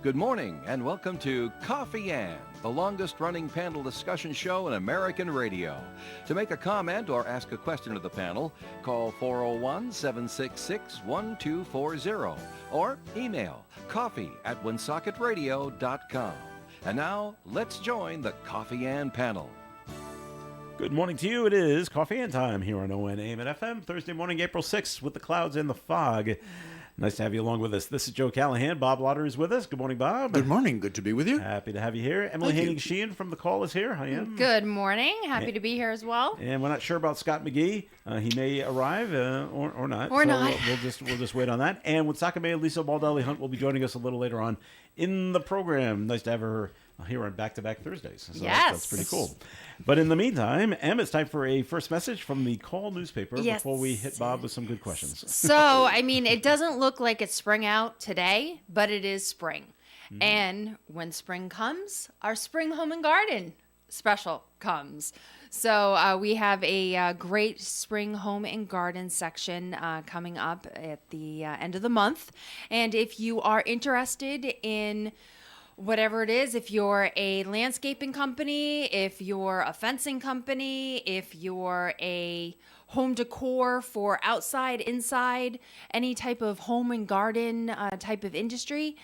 Good morning and welcome to Coffee Ann, the longest running panel discussion show in American radio. To make a comment or ask a question to the panel, call 401-766-1240 or email coffee@woonsocketradio.com. And now, let's join the Coffee Ann panel. Good morning to you. It is Coffee Ann time here on ONAM and FM, Thursday morning, April 6th, with the clouds and the fog. Nice to have you along with us. This is Joe Callahan. Bob Lauder is with us. Good morning, Bob. Good morning. Good to be with you. Happy to have you here. Emily Hayning-Sheehan from The Call is here. Hi, Em. Good morning. Happy to be here as well. And we're not sure about Scott McGee. He may arrive or not. Or not. We'll just wait on that. And Woonsocket Mayor Lisa Baldelli Hunt will be joining us a little later on in the program. Nice to have her here on back-to-back Thursdays. So yes. That's pretty cool. But in the meantime, Em, it's time for a first message from the Call newspaper before we hit Bob with some good questions. So, I mean, it doesn't look like it's spring out today, but it is spring. Mm-hmm. And when spring comes, our spring home and garden special comes. So we have a great spring home and garden section coming up at the end of the month. And if you are interested in whatever it is, if you're a landscaping company, if you're a fencing company, if you're a home decor for outside, inside, any type of home and garden type of industry,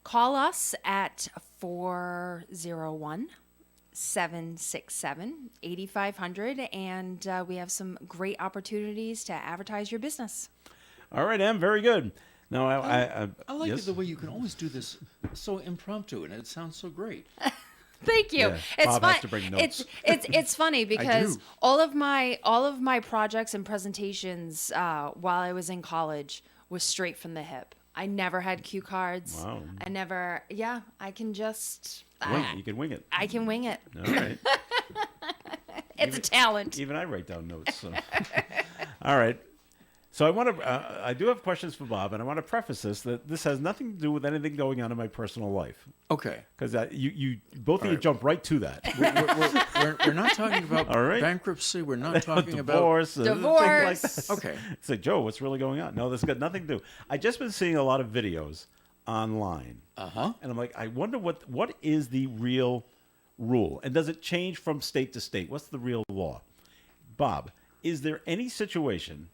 call us at 401-767-8500, and we have some great opportunities to advertise your business. All right, Em, very good. No, I like yes? the way you can always do this so impromptu, and it sounds so great. Thank you. Yeah, It's Bob fun. has to bring notes. It's funny because do. all of my projects and presentations while I was in college was straight from the hip. I never had cue cards. Wow. I can just You can wing it. I can wing it. All right. It's a talent. Even I write down notes. So. All right. So I do have questions for Bob, and I want to preface that this has nothing to do with anything going on in my personal life. Okay. Because you both of you jump right to that. We're not talking about All right. bankruptcy. We're not talking about... Divorce. Divorce. Like that. Okay. It's like, Joe, what's really going on? No, this has got nothing to do. I just been seeing a lot of videos online. Uh-huh. And I'm like, I wonder what is the real rule? And does it change from state to state? What's the real law? Bob, is there any situation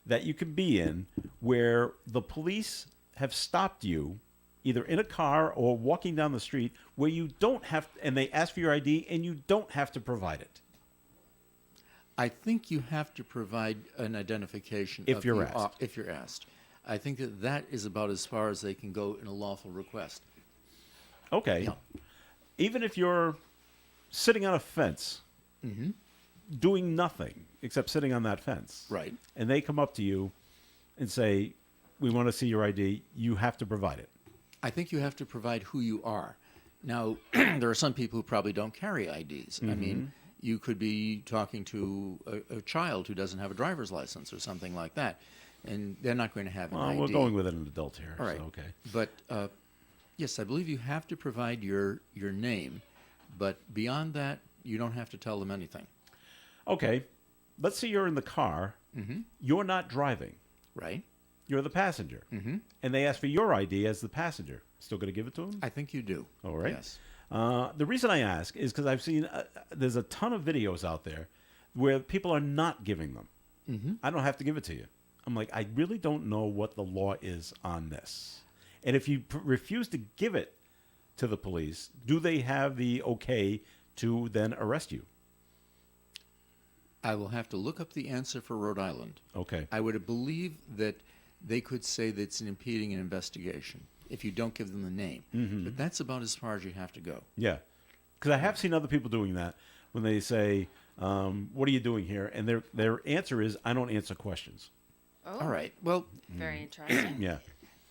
that you can be in where the police have stopped you either in a car or walking down the street where you don't have, and they ask for your ID and you don't have to provide it? I think you have to provide an identification If you're asked. If you're asked. I think that is about as far as they can go in a lawful request. Okay. Yeah. Even if you're sitting on a fence, doing nothing except sitting on that fence. Right. And they come up to you and say, we want to see your ID, you have to provide it. I think you have to provide who you are. Now, there are some people who probably don't carry IDs. I mean, you could be talking to a child who doesn't have a driver's license or something like that, and they're not going to have an ID. We're going with an adult here. All right. So, okay. But, yes, I believe you have to provide your name, but beyond that, you don't have to tell them anything. Okay. Let's say you're in the car. You're not driving. Right? You're the passenger. And they ask for your ID as the passenger. Still going to give it to them? I think you do. All right. Yes. The reason I ask is because I've seen there's a ton of videos out there where people are not giving them. I don't have to give it to you. I'm like, I really don't know what the law is on this. And if you refuse to give it to the police, do they have the okay to then arrest you? I will have to look up the answer for Rhode Island. Okay. I would believe that they could say that it's impeding an investigation if you don't give them the name. But that's about as far as you have to go. Yeah. Because I have seen other people doing that when they say, what are you doing here? And their answer is, I don't answer questions. Oh, All right. Well, very interesting. Yeah.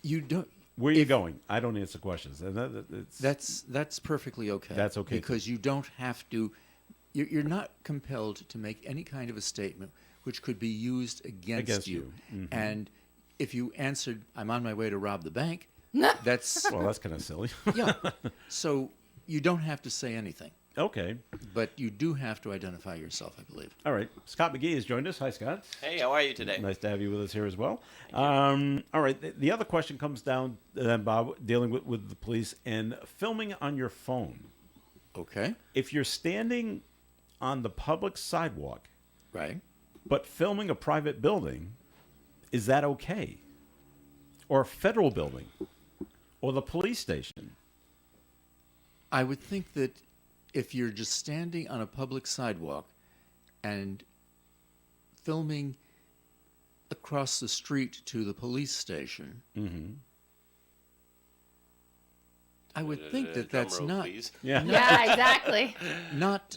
you don't. Where are you going? I don't answer questions. And That's perfectly okay. That's okay, because you don't have to. You're not compelled to make any kind of a statement which could be used against you. And if you answered, "I'm on my way to rob the bank," that's well, that's kind of silly. yeah. So you don't have to say anything. Okay. But you do have to identify yourself, I believe. All right. Scott McGee has joined us. Hi, Scott. Hey, how are you today? Nice to have you with us here as well. All right. The other question comes down then, Bob, dealing with the police and filming on your phone. Okay. If you're standing on the public sidewalk Right. but filming a private building, is that okay? Or a federal building? Or the police station? I would think that if you're just standing on a public sidewalk and filming across the street to the police station, I would think that Drum that's roll, not please. Yeah. Yeah, exactly. not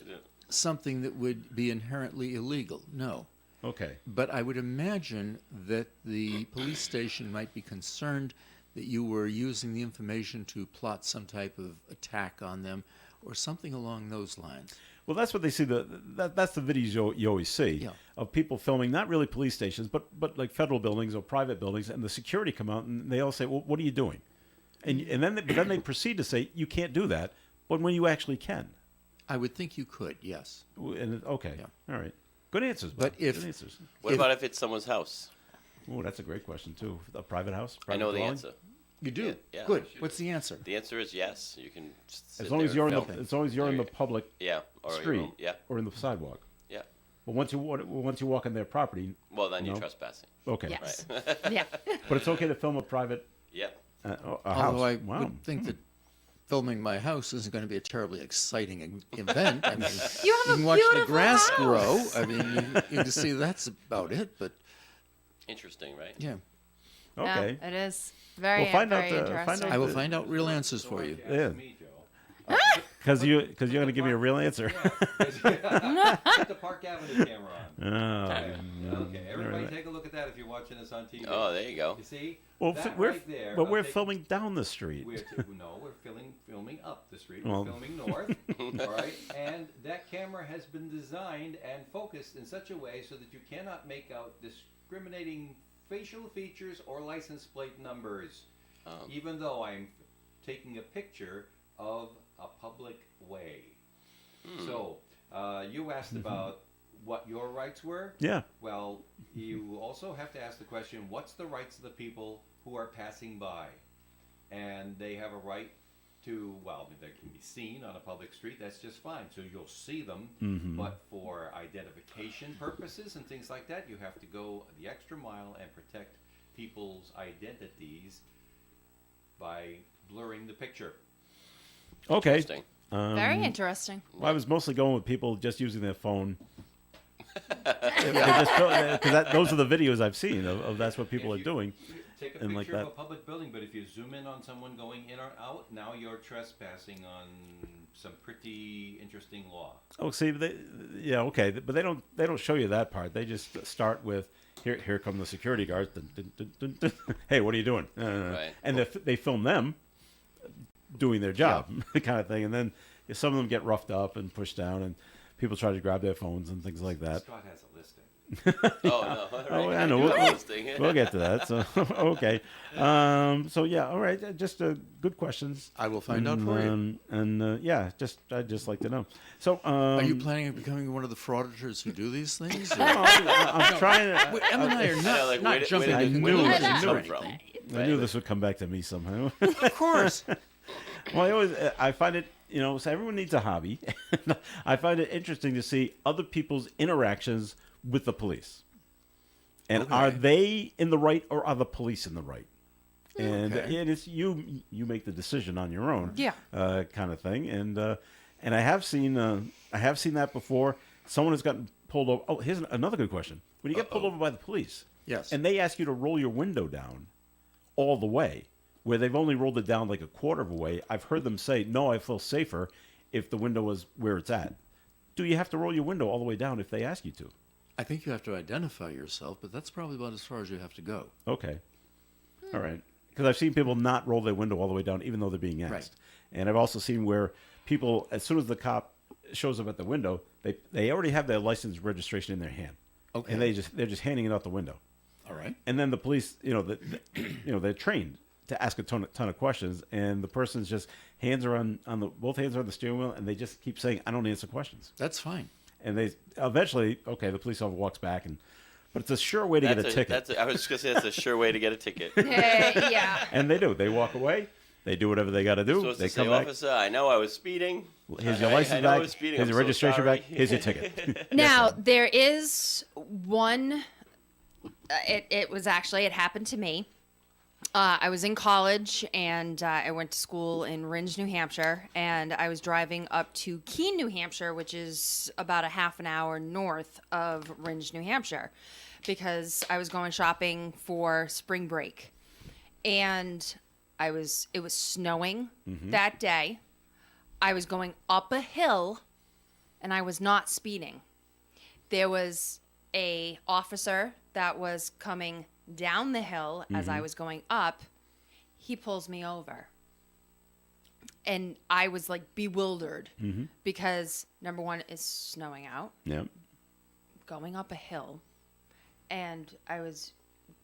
something that would be inherently illegal. No. Okay. But I would imagine that the police station might be concerned that you were using the information to plot some type of attack on them or something along those lines. Well, that's what they see. That's the videos you always see Yeah. of people filming, not really police stations, but like federal buildings or private buildings, and the security come out and they all say, "Well, what are you doing?" And then they proceed to say, "You can't do that," but when you actually can. I would think you could, yes. Okay, Yeah. all right, good answers. Bob. But if- good answers. What about if it's someone's house? Oh, that's a great question too. A private house. I Private know the dwelling? answer. You do? Yeah. Good. What's the answer? The answer is yes. You can just sit As long there as you're and in film. as long as you're in the public Yeah. Or your street own- Yeah. or in the sidewalk. Yeah. But once you walk on their property, Well, then you're No. trespassing. okay. Yes. Yeah. But it's okay to film a private Yeah. a house. Although I Wow. would think that filming my house isn't going to be a terribly exciting event. I mean, You have a can watch the beautiful grass house. grow. I mean, you can see that's about it. But Interesting, right? yeah, Okay. Yeah, it is very, Well, find very out, find interesting. out I will find out real answers for you. Yeah. Because you're going to give me a real answer. Put the Park Avenue camera on. Oh, Okay, everybody take a look at that if you're watching this on TV. Oh, there you go. You see? well, That we're right there, but I'll we're take- filming down the street. We're filming up the street. Well- We're filming north, all right? And that camera has been designed and focused in such a way so that you cannot make out discriminating facial features or license plate numbers, even though I'm taking a picture of a public way. So, you asked about what your rights were. Yeah. Well, you also have to ask the question, what's the rights of the people who are passing by? And they have a right to, well, they can be seen on a public street, that's just fine. So you'll see them, but for identification purposes and things like that, you have to go the extra mile and protect people's identities by blurring the picture. Okay. Interesting. Very interesting. Well, I was mostly going with people just using their phone. Because those are the videos I've seen of that's what people are doing. Take a And picture like of a that. public building, but if you zoom in on someone going in or out, now you're trespassing on some pretty interesting law. Oh, see, yeah, okay, but they don't show you that part. They just start with here come the security guards. Dun, dun, dun, dun, dun. Hey, what are you doing? Right. And they film them doing their job, kind of thing. And then some of them get roughed up and pushed down, and people try to grab their phones and things like that. Scott has a listing. Oh, no. Right. Oh, I know. do have a We'll, listing. we'll get to that. So okay. So yeah, all right. Just good questions. I will find out for you. Yeah, I'd just like to know. So Are you planning on becoming one of the frauditors who do these things? Or- I'm trying to. Em and I are not, like, not where jumping did- to I knew conclusions it was or come anything. from? I knew this would come back to me somehow. Of course. Well, I find it, so everyone needs a hobby. I find it interesting to see other people's interactions with the police. And Okay. are they in the right or are the police in the right? And Okay. it is you make the decision on your own, Yeah. kind of thing. And I have seen that before. Someone has gotten pulled over. Oh, here's another good question. When you get pulled over by the police, Yes. and they ask you to roll your window down all the way, where they've only rolled it down like a quarter of a way, I've heard them say, no, I feel safer if the window is where it's at. Do you have to roll your window all the way down if they ask you to? I think you have to identify yourself, but that's probably about as far as you have to go. Okay. All right. Because I've seen people not roll their window all the way down, even though they're being asked. Right. And I've also seen where people, as soon as the cop shows up at the window, they already have their license registration in their hand. Okay. And they're just handing it out the window. All right. And then the police, they're trained. to ask a ton of questions, and the person's just hands are on the both hands are on the steering wheel, and they just keep saying, "I don't answer questions." That's fine. And they eventually, okay, the police officer walks back, but it's a sure way to get a ticket. I was just gonna say that's a sure way to get a ticket. Yeah. And they do. They walk away. They do whatever they got to do. Supposed They to say, come back. officer, I know I was speeding. Here's your I license know I back. was speeding. Here's I'm your so registration sorry. back. Here's your ticket. Now, there is one, it was actually, it happened to me. I was in college, and I went to school in Rindge, New Hampshire, and I was driving up to Keene, New Hampshire, which is about a half an hour north of Rindge, New Hampshire, because I was going shopping for spring break. And it was snowing that day. I was going up a hill, and I was not speeding. There was a officer that was coming down the hill as I was going up. He pulls me over. And I was like bewildered because number one, it's snowing out, Yep. going up a hill, and I was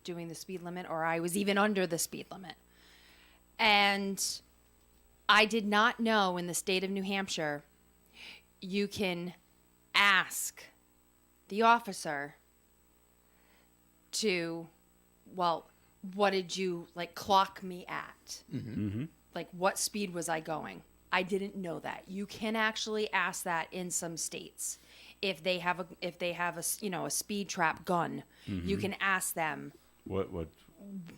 doing the speed limit, or I was even under the speed limit. And I did not know in the state of New Hampshire, you can ask the officer to, well, what did you like clock me at? Like, what speed was I going? I didn't know that. You can actually ask that in some states. If they have a a speed trap gun, you can ask them, What? what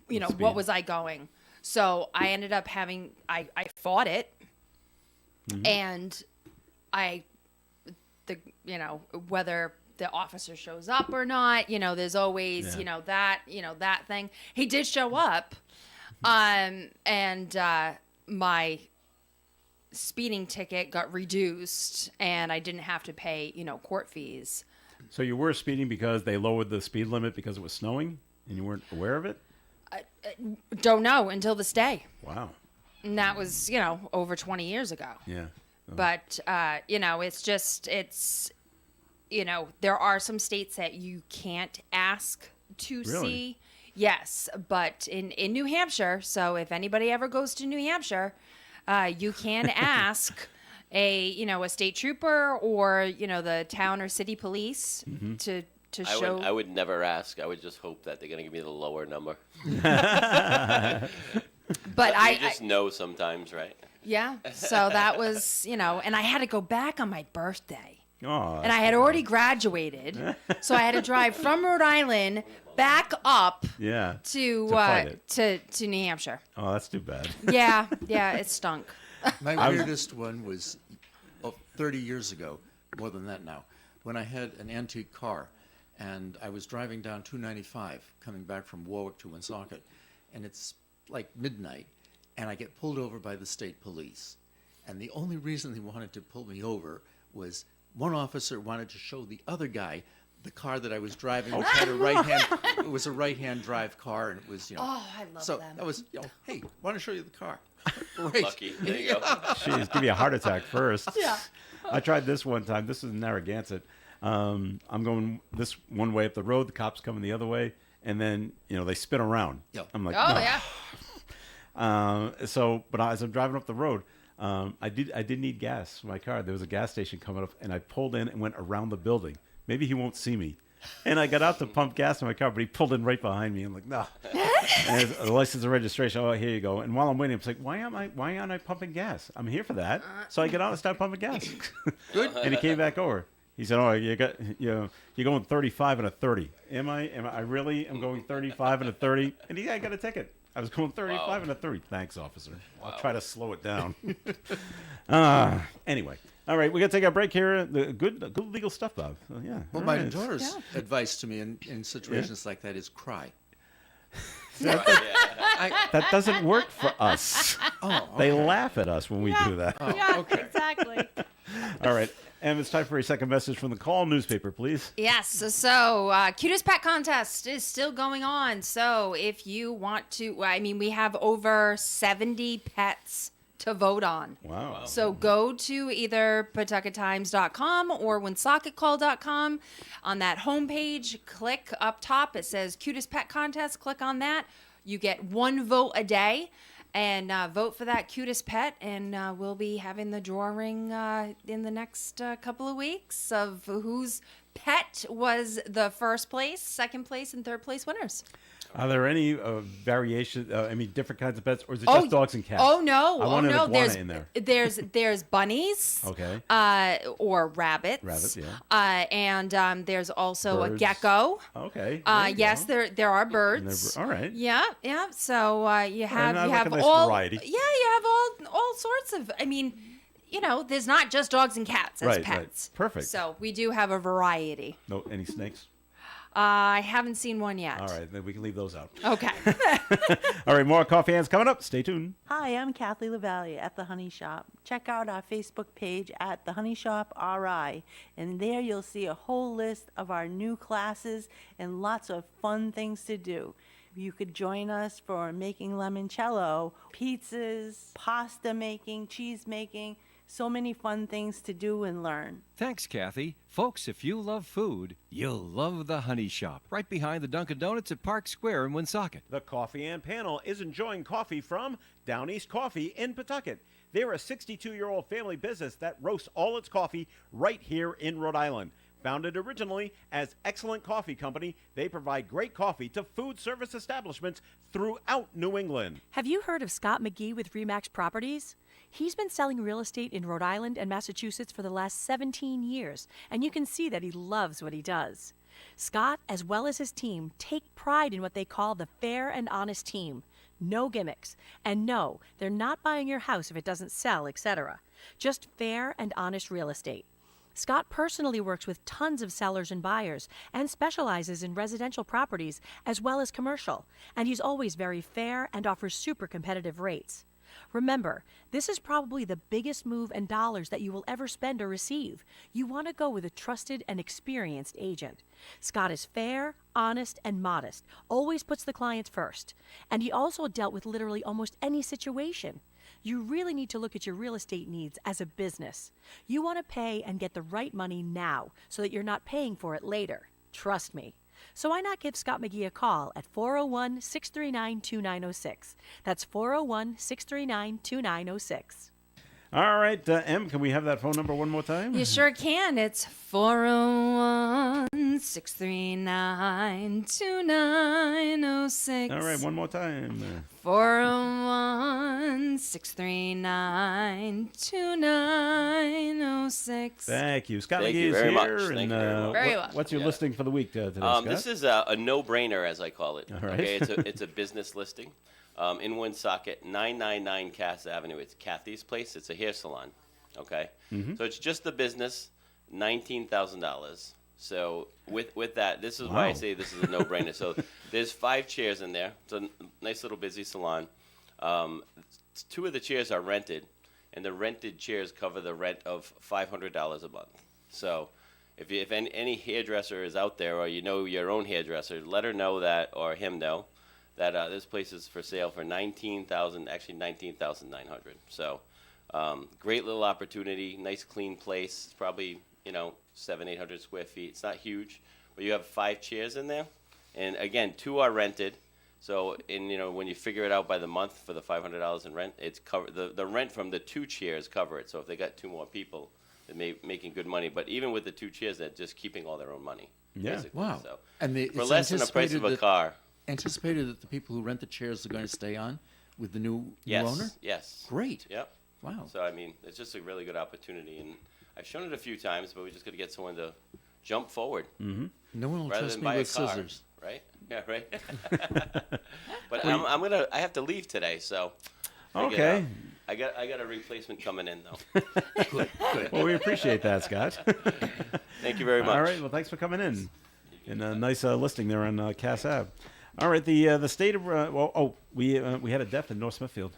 speed? was I going? So I ended up I fought it, and whether the officer shows up or not, there's always, that thing. He did show up, and my speeding ticket got reduced, and I didn't have to pay, court fees. So you were speeding because they lowered the speed limit because it was snowing, and you weren't aware of it? Don't know until this day. Wow. And that was, over 20 years ago. Yeah. But, there are some states that you can't ask to Really? see. Yes, but in New Hampshire, so if anybody ever goes to New Hampshire, you can ask a state trooper or, the town or city police to show. I would never ask. I would just hope that they're gonna give me the lower number. But You just know sometimes, right? yeah, so that was, and I had to go back on my birthday. Oh, And I had already graduated, so I had to drive from Rhode Island back up yeah. to fight it. to New Hampshire. Oh, that's too bad. Yeah, it stunk. My weirdest one was 30 years ago, more than that now, when I had an antique car, and I was driving down 295, coming back from Warwick to Woonsocket, and it's like midnight, and I get pulled over by the state police. And the only reason they wanted to pull me over was one officer wanted to show the other guy the car that I was driving, which had a it was a right-hand drive car, and it was, Oh, I love so them. that was, hey, want to show you the car? Great. Lucky. There you go. Jeez, give me a heart attack first. Yeah. I tried this one time. This is in Narragansett. I'm going this one way up the road. The cops coming the other way, and then they spin around. Yep. I'm like, Oh no. yeah. But as I'm driving up the road, I did need gas for my car. There was a gas station coming up, and I pulled in and went around the building. Maybe he won't see me. And I got out to pump gas in my car, but he pulled in right behind me. I'm like, no. And his license and registration. Oh, here you go. And while I'm waiting, I'm like, why aren't I pumping gas? I'm here for that. So I get out and start pumping gas. Good. And he came back over. He said, "Oh, you're going 35 and a 30. Am I really? I'm going 35 and a 30." And I got a ticket. I was going 35 and a 30. Thanks, officer. I'll try to slow it down. Anyway. All right, we got to take our break here. The good legal stuff, Bob. So, yeah. Well, all my right. daughter's advice to me in situations like that is cry. That doesn't work for us. Oh, They laugh at us when we do that. Yeah, okay. exactly. All right. And it's time for a second message from the Call newspaper, please. Yes, so Cutest Pet Contest is still going on. So if you want to, we have over 70 pets to vote on. Wow. So go to either pawtuckettimes.com or woonsocketcall.com. On that homepage, click up top. It says Cutest Pet Contest. Click on that. You get 1 vote a day, and vote for that cutest pet. And we'll be having the drawing in the next couple of weeks of whose pet was the first place, second place, and third place winners. Are there any variation? Different kinds of pets, or is it just dogs and cats? Oh no! I want an iguana There's in there. there's bunnies. Okay. Or rabbits. Rabbits, yeah. And there's also Birds. a gecko. Okay. There you Yes, go. there are birds. All right. Yeah, yeah. So you have I you like have a nice all variety. Yeah, you have all sorts of. There's not just dogs and cats as Right, right. pets. Perfect. So we do have a variety. No, any snakes? I haven't seen one yet. All right, then we can leave those out. Okay. All right, more coffee hands coming up. Stay tuned. Hi, I'm Kathy LaValle at The Honey Shop. Check out our Facebook page at The Honey Shop RI, and there you'll see a whole list of our new classes and lots of fun things to do. You could join us for making limoncello, pizzas, pasta making, cheese making, so many fun things to do and learn. Thanks, Kathy. Folks, if you love food, you'll love the Honey Shop, right behind the Dunkin' Donuts at Park Square in Woonsocket. The Coffee and Panel is enjoying coffee from Down East Coffee in Pawtucket. They're a 62-year-old family business that roasts all its coffee right here in Rhode Island. Founded originally as Excellent Coffee Company, they provide great coffee to food service establishments throughout New England. Have you heard of Scott McGee with Remax Properties? He's been selling real estate in Rhode Island and Massachusetts for the last 17 years, and you can see that he loves what he does. Scott, as well as his team, take pride in what they call the fair and honest team. No gimmicks. And no, they're not buying your house if it doesn't sell, etc. Just fair and honest real estate. Scott personally works with tons of sellers and buyers and specializes in residential properties as well as commercial, and he's always very fair and offers super competitive rates. Remember, this is probably the biggest move in dollars that you will ever spend or receive. You want to go with a trusted and experienced agent. Scott is fair, honest, and modest, always puts the clients first. And he also dealt with literally almost any situation. You really need to look at your real estate needs as a business. You want to pay and get the right money now so that you're not paying for it later. Trust me. So why not give Scott McGee a call at 401-639-2906. That's 401-639-2906. All right, Em, can we have that phone number one more time? You sure can. It's 401-639-2906. All right, one more time. 401-639-2906. Thank you. Scott Thank McGee you is very here. much. And, Thank you very much. Very well. What's your Yeah. listing for the week today, Scott? This is a no-brainer, as I call it. All right. Okay, it's a business listing in Woonsocket, 999 Cass Avenue. It's Kathy's Place. It's a hair salon. Okay, so it's just the business, $19,000. So with that, this is why I Wow. say this is a no-brainer. So there's 5 chairs in there. It's a nice little busy salon. 2 of the chairs are rented, and the rented chairs cover the rent of $500 a month. So if any hairdresser is out there, or you know your own hairdresser, let her know that, or him know that this place is for sale for $19,900. So great little opportunity, nice clean place. It's probably 700-800 square feet. It's not huge, but you have 5 chairs in there, and again 2 are rented. So when you figure it out by the month for the $500 in rent, it's covered. The rent from the 2 chairs cover it. So if they got 2 more people, they're making good money. But even with the 2 chairs, they're just keeping all their own money. Yeah. Basically. Wow. So And for less than the price of a car. Anticipated that the people who rent the chairs are going to stay on with the new Yes. owner? Yes. Great. Yep. Wow. So I mean, it's just a really good opportunity, and I've shown it a few times, but we just got to get someone to jump forward No one will rather trust than me buy a with car, scissors. right? Yeah, right. But I have to leave today, so. Okay. I got a replacement coming in though. Well, we appreciate that, Scott. Thank you very much. All right. Well, thanks for coming in. And a nice listing there on Cass Ave. All right. The state of we had a death in North Smithfield.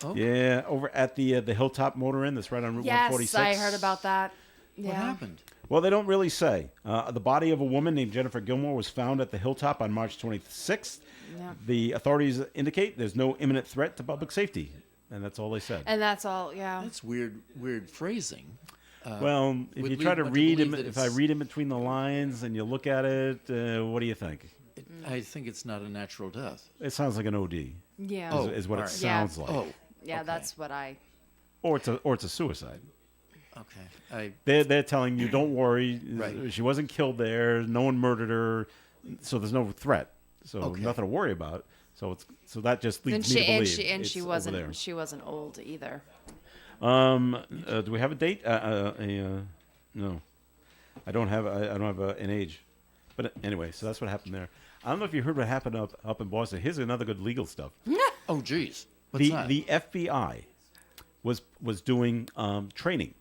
Oh. Yeah, over at the Hilltop Motor Inn that's right on Route Yes, 146. I heard about that. Yeah. What happened? Well, they don't really say. The body of a woman named Jennifer Gilmore was found at the Hilltop on March 26th. Yeah. The authorities indicate there's no imminent threat to public safety, and that's all they said. And that's all, yeah. That's weird phrasing. Well, if would you we try to want to read believe in, that if I it's- read in between the lines and you look at it, what do you think? I think it's not a natural death. It sounds like an OD. Yeah. Oh. Is what it alright. sounds like. Oh, Yeah, okay. that's what I. Or it's a suicide. okay. They're telling you, don't worry, Right. she wasn't killed there. No one murdered her, so there's no threat. So Okay. nothing to worry about. So that just And leads she me to and believe she and it's she over wasn't there. she wasn't old either. Do we have a date? No, I don't have. I don't have an age. But anyway, so that's what happened there. I don't know if you heard what happened up in Boston. Here's another good legal stuff. Oh, geez. What's that? The FBI was doing training,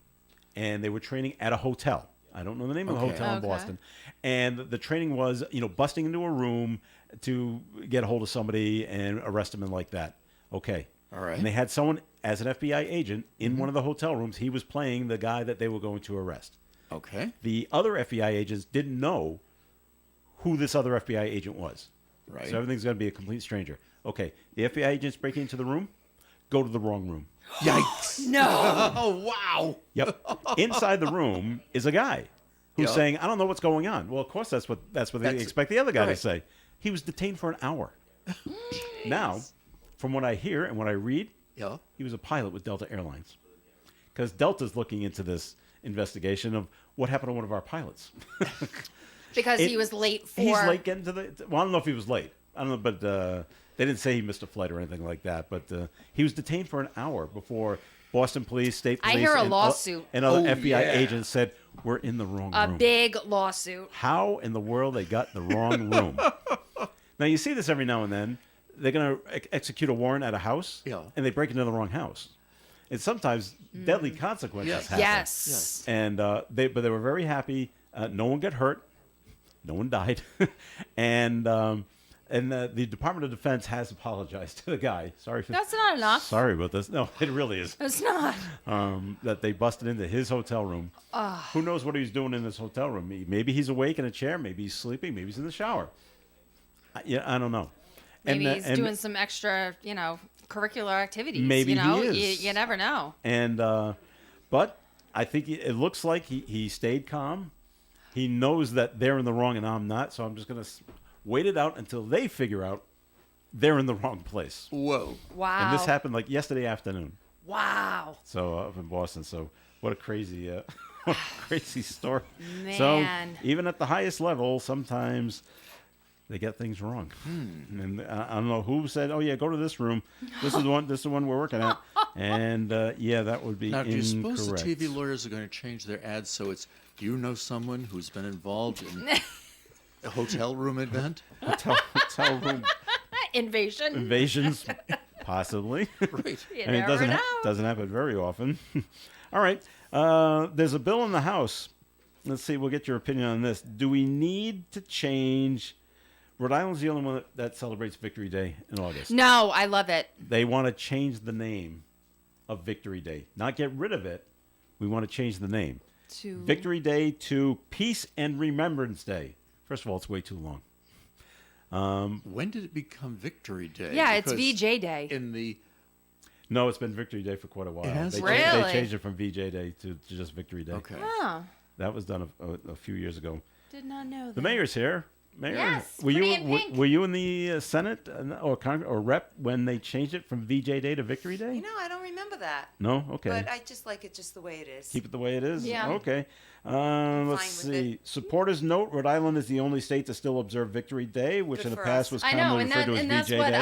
and they were training at a hotel. I don't know the name of the Okay. hotel in Okay. Boston. And the training was, busting into a room to get a hold of somebody and arrest them and like that. Okay. All right. And they had someone as an FBI agent in one of the hotel rooms. He was playing the guy that they were going to arrest. Okay. The other FBI agents didn't know who this other FBI agent was. Right. So everything's going to be a complete stranger. Okay. The FBI agents break into the room, go to the wrong room. Yikes. No. Oh, wow. Yep. Inside the room is a guy who's Yeah. saying, "I don't know what's going on." Well, of course that's what they That's- expect the other guy to right. say. He was detained for an hour. Now, from what I hear and what I read, Yeah. he was a pilot with Delta Airlines. Because Delta's looking into this investigation of what happened to one of our pilots. Because It- he was late for. He's late getting to the. Well, I don't know if he was late. I don't know, but they didn't say he missed a flight or anything like that. But he was detained for an hour before Boston Police, State I Police, hear a and, lawsuit. and other Oh, FBI yeah. agents said we're in the wrong A room. big lawsuit. How in the world they got in the wrong room? Now you see this every now and then. They're going to execute a warrant at a house, Yeah. and they break into the wrong house, and sometimes deadly consequences Yes. happen. Yes. And they were very happy. No one got hurt. No one died. and the Department of Defense has apologized to the guy. Sorry for That's not enough. Sorry about this. No, it really is. It's not. That they busted into his hotel room. Who knows what he's doing in this hotel room? Maybe he's awake in a chair. Maybe he's sleeping. Maybe he's in the shower. I don't know. Maybe And, he's and- doing some extra, curricular activities. Maybe you know? he is. You never know. And but I think it looks like he stayed calm. He knows that they're in the wrong and I'm not. So I'm just gonna wait it out until they figure out they're in the wrong place. Whoa. Wow. And this happened like yesterday afternoon. Wow. So up in Boston. So what a crazy, what a crazy story. Man. So even at the highest level, sometimes they get things wrong. And I don't know who said, "Oh yeah, go to this room. This is the one. This is the one we're working at." And yeah, that would be Now, do you incorrect. suppose the TV lawyers are going to change their ads so it's, do you know someone who's been involved in a hotel room event? hotel room Invasion. invasions, possibly. Right. You I mean, it never doesn't know. doesn't happen very often. All right, there's a bill in the House. Let's see. We'll get your opinion on this. Do we need to change? Rhode Island's the only one that celebrates Victory Day in August. No, I love it. They want to change the name of Victory Day, not get rid of it. We want to change the name. To Victory Day to Peace and Remembrance Day. First of all, it's way too long. When did it become Victory Day? Yeah, it's Because VJ Day. In the No, it's been Victory Day for quite a while. has? They Really? changed it from VJ Day to just Victory Day. okay. Oh, That was done a few years ago. did not know that. The mayor's here. Mayor, Yes, were you pretty in pink. were you in the Senate or or Rep when they changed it from VJ Day to Victory Day? You know, I don't remember that. No, okay. But I just like it just the way it is. Keep it the way it is. Yeah. Okay. Let's fine with see. it. Supporters note: Rhode Island is the only state to still observe Victory Day, which Good in the for past us. was I know, commonly and referred to as that's VJ what Day.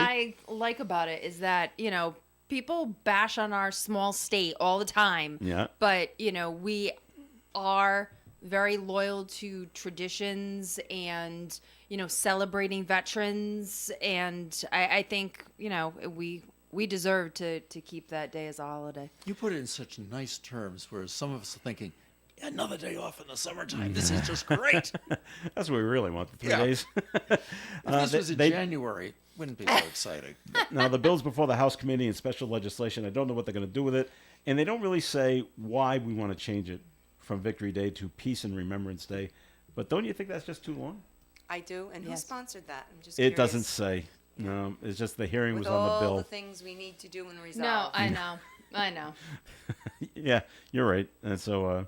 I like about it is that people bash on our small state all the time. Yeah. But we are very loyal to traditions and celebrating veterans, and I think we deserve to keep that day as a holiday. You put it in such nice terms, whereas some of us are thinking, another day off in the summertime. This is just great. That's what we really want. The 3 Yeah. days. If this was in they- January, wouldn't be so exciting. Now, the bill's before the House Committee and special legislation. I don't know what they're going to do with it. And they don't really say why we want to change it from Victory Day to Peace and Remembrance Day. But don't you think that's just too long? I do. And who Yes. sponsored that? I'm just It curious. doesn't say. No, it's just the hearing With was on the all bill. the things we need to do and resolve. No, I know. I know. Yeah, you're right. And so,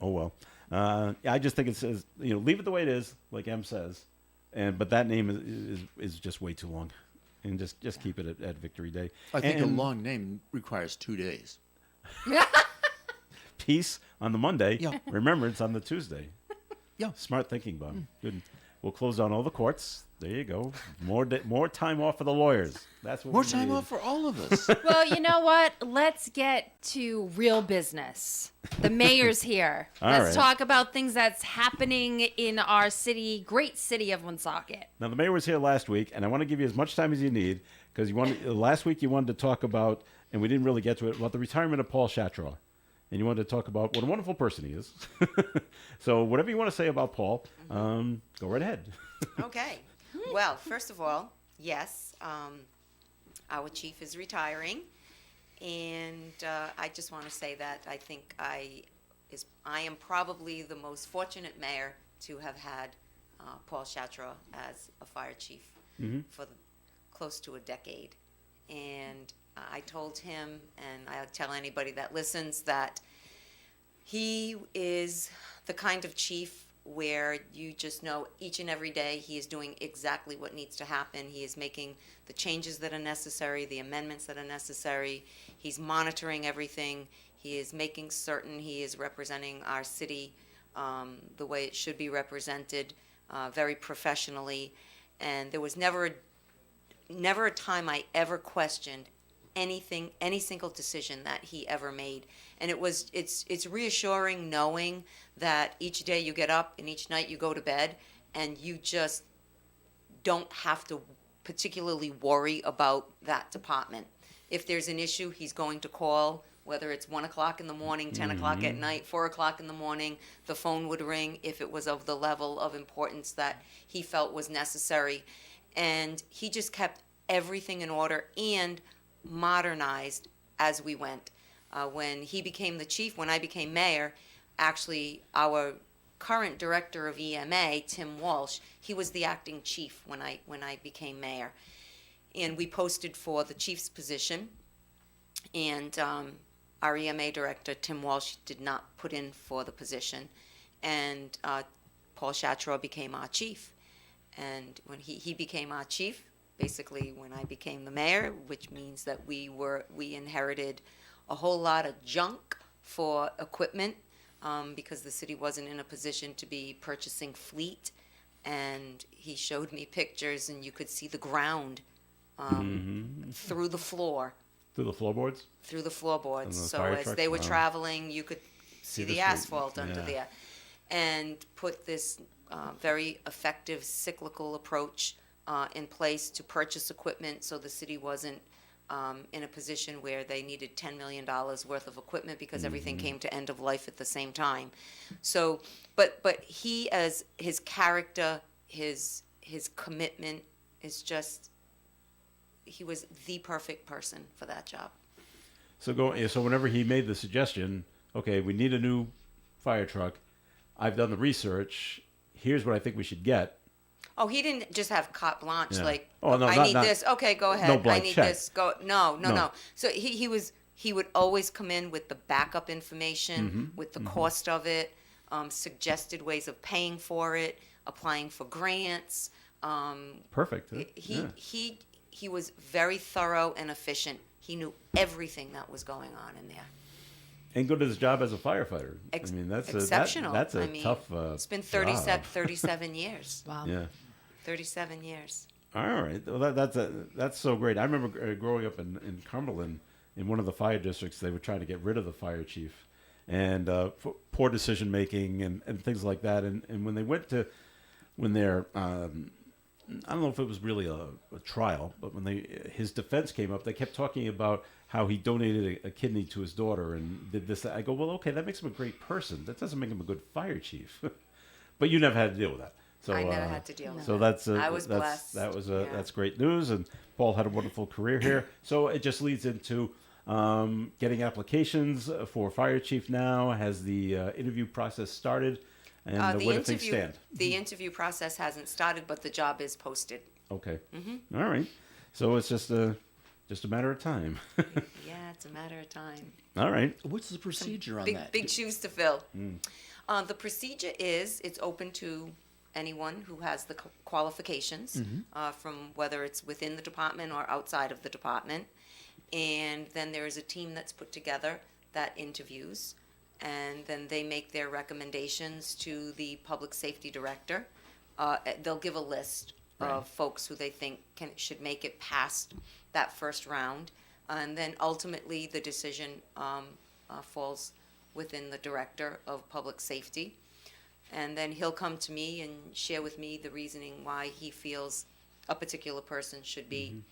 oh well. I just think it says, leave it the way it is, like M says. but that name is just way too long, and just keep it at Victory Day. I think a And long name requires 2 days. Peace on the Monday. Yeah. Remembrance on the Tuesday. Yeah. Smart thinking, Bob. Good. We'll close down all the courts. There you go. More time off for the lawyers. That's what More we time need. off for all of us. Well, you know what? Let's get to real business. The mayor's here. All Let's right. talk about things that's happening in our city, great city of Woonsocket. Now the mayor was here last week, and I want to give you as much time as you need because last week you wanted to talk about, and we didn't really get to it, about the retirement of Paul Shatraw, and you wanted to talk about what a wonderful person he is. So whatever you want to say about Paul, go right ahead. Okay. Well, first of all, yes, our chief is retiring, and I just want to say that I think I am probably the most fortunate mayor to have had Paul Shatraw as a fire chief for close to a decade. And I told him, and I'll tell anybody that listens, that he is the kind of chief where you just know each and every day he is doing exactly what needs to happen. He is making the changes that are necessary, the amendments that are necessary. He's monitoring everything. He is making certain he is representing our city the way it should be represented, very professionally. And there was never a time I ever questioned anything, any single decision that he ever made. And it's reassuring knowing that each day you get up and each night you go to bed and you just don't have to particularly worry about that department. If there's an issue, he's going to call, whether it's 1 o'clock in the morning, 10 o'clock at night, 4 o'clock in the morning, the phone would ring if it was of the level of importance that he felt was necessary. And he just kept everything in order and modernized as we went. When he became the chief, when I became mayor, actually our current director of EMA, Tim Walsh, he was the acting chief when I became mayor. And we posted for the chief's position, and our EMA director, Tim Walsh, did not put in for the position, and Paul Shatraw became our chief. And when he became our chief, basically when I became the mayor, which means that we inherited a whole lot of junk for equipment because the city wasn't in a position to be purchasing fleet. And he showed me pictures, and you could see the ground through the floor. Through the floorboards? Through the floorboards. And the So fire as trucks? they were Wow. traveling, you could see the the street. asphalt under Yeah. there. And put this very effective cyclical approach in place to purchase equipment so the city wasn't in a position where they needed $10 million worth of equipment because everything came to end of life at the same time. So, but he, as his character, his commitment is just, he was the perfect person for that job. So whenever he made the suggestion, okay, we need a new fire truck. I've done the research. Here's what I think we should get. Oh, he didn't just have carte blanche, Yeah. like, Oh, no, I not- need not- this, okay, go ahead. no I blank need check. this, go, no. No. So he would always come in with the backup information, with the cost of it, suggested ways of paying for it, applying for grants. Perfect. Huh? Yeah. He was very thorough and efficient. He knew everything that was going on in there. And good at his job as a firefighter. I mean, that's Exceptional. that's a I mean, tough it's been job. 37 years. Wow. Yeah. 37 years. All right. Well, that's so great. I remember growing up in Cumberland, in one of the fire districts, they were trying to get rid of the fire chief, and poor decision making and things like that. And when they went to, when they're, I don't know if it was really a trial, but when his defense came up, they kept talking about how he donated a kidney to his daughter and did this. I go, well, okay, that makes him a great person. That doesn't make him a good fire chief. But you never had to deal with that. So I never had to deal with so that. that's I was that's, blessed. That was Yeah. that's great news, and Paul had a wonderful career here. So it just leads into getting applications for fire chief now. Has the interview process started, and where do things stand? The interview process hasn't started, but the job is posted. Okay, all right. So it's just a matter of time. Yeah, it's a matter of time. All right. What's the procedure on that? Big shoes to fill. The procedure is it's open to anyone who has the qualifications, from whether it's within the department or outside of the department. And then there is a team that's put together that interviews, and then they make their recommendations to the public safety director. They'll give a list of folks who they think should make it past that first round. And then ultimately, the decision falls within the director of public safety. And then he'll come to me and share with me the reasoning why he feels a particular person should be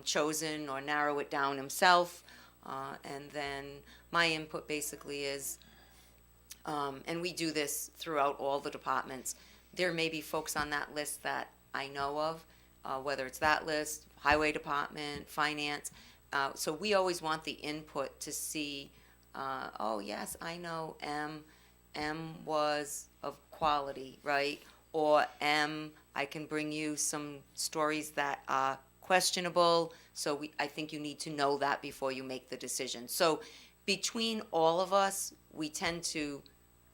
chosen, or narrow it down himself. And then my input basically is, and we do this throughout all the departments, there may be folks on that list that I know of, whether it's that list, highway department, finance. So we always want the input to see, oh yes, I know M was of quality, right? Or I can bring you some stories that are questionable. So I think you need to know that before you make the decision. So between all of us, we tend to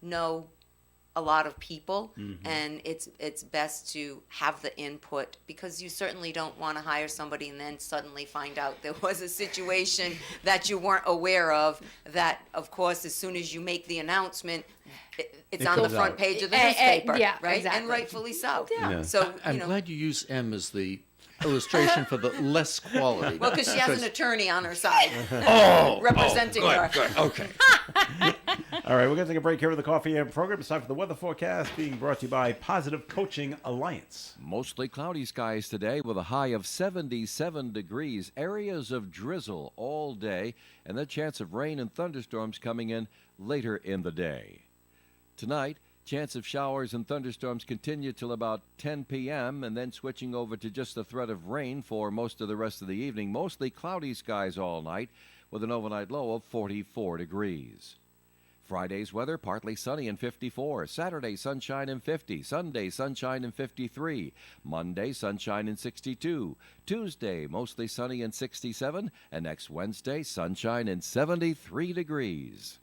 know a lot of people, and it's best to have the input, because you certainly don't want to hire somebody and then suddenly find out there was a situation that you weren't aware of, that of course as soon as you make the announcement, it's on the comes front out. page of the newspaper, yeah, right? exactly. And rightfully so. Yeah. So I'm glad you use M as the illustration for the less quality. well, because she has an attorney on her side representing her. Okay. All right, we're going to take a break here with the Coffee and program. It's time for the weather forecast, being brought to you by Positive Coaching Alliance. Mostly cloudy skies today with a high of 77 degrees. Areas of drizzle all day, and the chance of rain and thunderstorms coming in later in the day. Tonight, chance of showers and thunderstorms continue till about 10 p.m. and then switching over to just the threat of rain for most of the rest of the evening. Mostly cloudy skies all night with an overnight low of 44 degrees. Friday's weather, partly sunny and 54. Saturday, sunshine and 50. Sunday, sunshine and 53. Monday, sunshine and 62. Tuesday, mostly sunny and 67. And next Wednesday, sunshine and 73 degrees.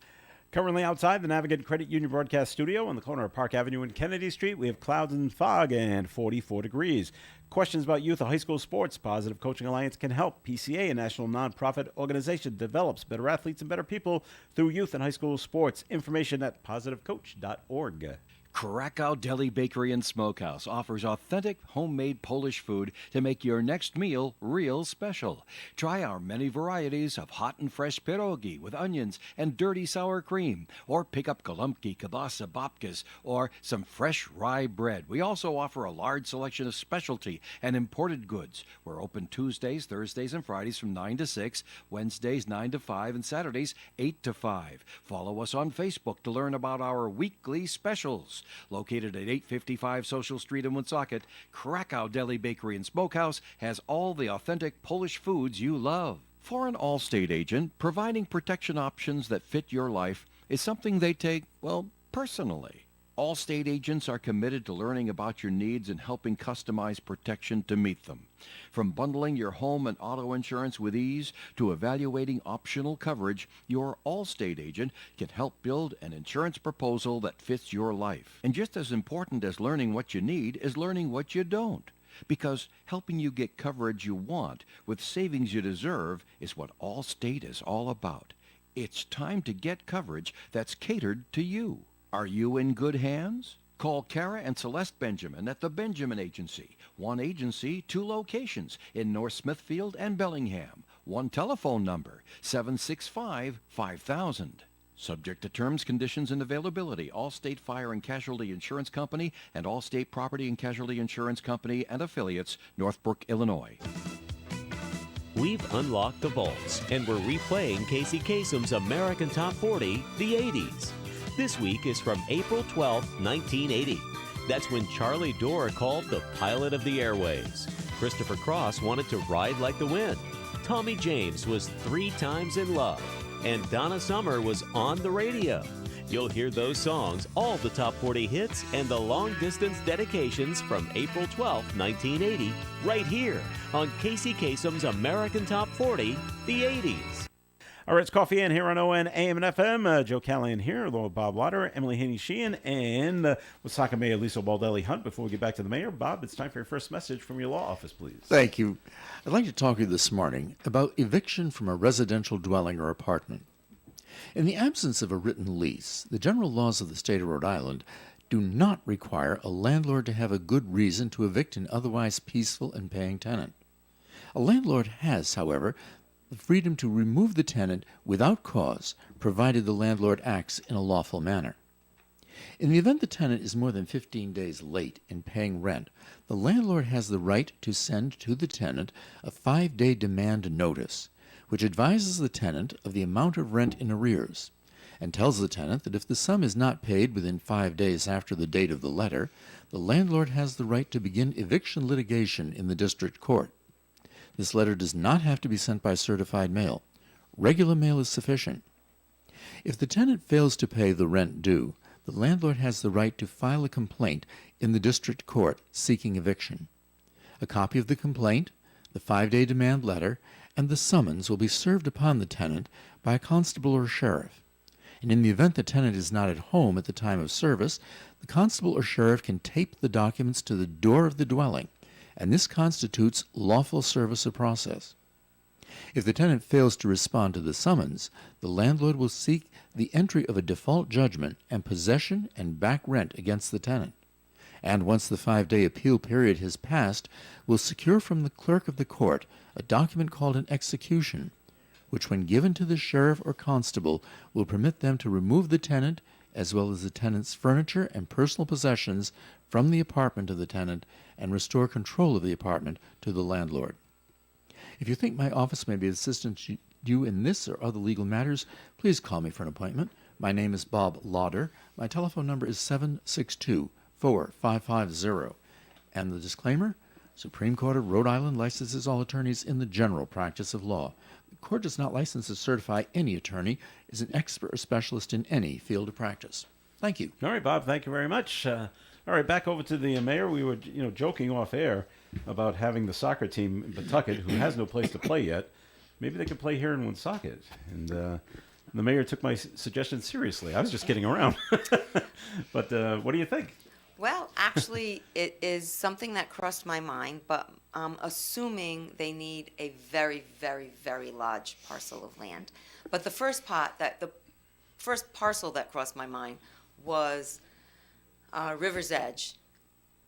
Currently outside the Navigant Credit Union broadcast studio on the corner of Park Avenue and Kennedy Street, we have clouds and fog and 44 degrees. Questions about youth or high school sports? Positive Coaching Alliance can help. PCA, a national nonprofit organization, develops better athletes and better people through youth and high school sports. Information at positivecoach.org. Krakow Deli Bakery and Smokehouse offers authentic homemade Polish food to make your next meal real special. Try our many varieties of hot and fresh pierogi with onions and dirty sour cream, or pick up golubki, kielbasa, babkas, or some fresh rye bread. We also offer a large selection of specialty and imported goods. We're open Tuesdays, Thursdays, and Fridays from 9 to 6, Wednesdays 9 to 5, and Saturdays 8 to 5. Follow us on Facebook to learn about our weekly specials. Located at 855 Social Street in Woonsocket, Krakow Deli Bakery and Smokehouse has all the authentic Polish foods you love. For an Allstate agent, providing protection options that fit your life is something they take, well, personally. Allstate agents are committed to learning about your needs and helping customize protection to meet them. From bundling your home and auto insurance with ease to evaluating optional coverage, your Allstate agent can help build an insurance proposal that fits your life. And just as important as learning what you need is learning what you don't. Because helping you get coverage you want with savings you deserve is what Allstate is all about. It's time to get coverage that's catered to you. Are you in good hands? Call Kara and Celeste Benjamin at the Benjamin Agency. One agency, 2 locations in North Smithfield and Bellingham. One telephone number, 765-5000. Subject to terms, conditions, and availability. Allstate Fire and Casualty Insurance Company and Allstate Property and Casualty Insurance Company and affiliates, Northbrook, Illinois. We've unlocked the vaults, and we're replaying Casey Kasem's American Top 40, the 80s. This week is from April 12, 1980. That's when Charlie Dore called the pilot of the airways. Christopher Cross wanted to ride like the wind. Tommy James was 3 times in love. And Donna Summer was on the radio. You'll hear those songs, all the top 40 hits, and the long-distance dedications from April 12, 1980, right here on Casey Kasem's American Top 40, the 80s. All right, it's Coffee In here on ON, AM, and FM. Joe Callahan here, along with Bob Lauder, Emily Haney-Sheehan, and Woonsocket Mayor Lisa Baldelli-Hunt. Before we get back to the mayor, Bob, it's time for your first message from your law office, please. Thank you. I'd like to talk to you this morning about eviction from a residential dwelling or apartment. In the absence of a written lease, the general laws of the state of Rhode Island do not require a landlord to have a good reason to evict an otherwise peaceful and paying tenant. A landlord has, however, the freedom to remove the tenant without cause, provided the landlord acts in a lawful manner. In the event the tenant is more than 15 days late in paying rent, the landlord has the right to send to the tenant a 5-day demand notice, which advises the tenant of the amount of rent in arrears, and tells the tenant that if the sum is not paid within 5 days after the date of the letter, the landlord has the right to begin eviction litigation in the district court. This letter does not have to be sent by certified mail. Regular mail is sufficient. If the tenant fails to pay the rent due, the landlord has the right to file a complaint in the district court seeking eviction. A copy of the complaint, the 5-day demand letter, and the summons will be served upon the tenant by a constable or sheriff. And in the event the tenant is not at home at the time of service, the constable or sheriff can tape the documents to the door of the dwelling, and this constitutes lawful service of process. If the tenant fails to respond to the summons, the landlord will seek the entry of a default judgment and possession and back rent against the tenant. And once the 5-day appeal period has passed, will secure from the clerk of the court a document called an execution, which when given to the sheriff or constable will permit them to remove the tenant as well as the tenant's furniture and personal possessions from the apartment of the tenant and restore control of the apartment to the landlord. If you think my office may be of assistance to you in this or other legal matters, please call me for an appointment. My name is Bob Lauder. My telephone number is 762-4550. And the disclaimer, Supreme Court of Rhode Island licenses all attorneys in the general practice of law. The court does not license or certify any attorney as an expert or specialist in any field of practice. Thank you. All right, Bob, thank you very much. All right, back over to the mayor. We were, joking off air about having the soccer team in Pawtucket, who has no place to play yet. Maybe they could play here in Woonsocket. And the mayor took my suggestion seriously. I was just kidding around. But what do you think? Well, actually, it is something that crossed my mind, but I'm assuming they need a very, very, very large parcel of land. But the first parcel that crossed my mind was River's Edge.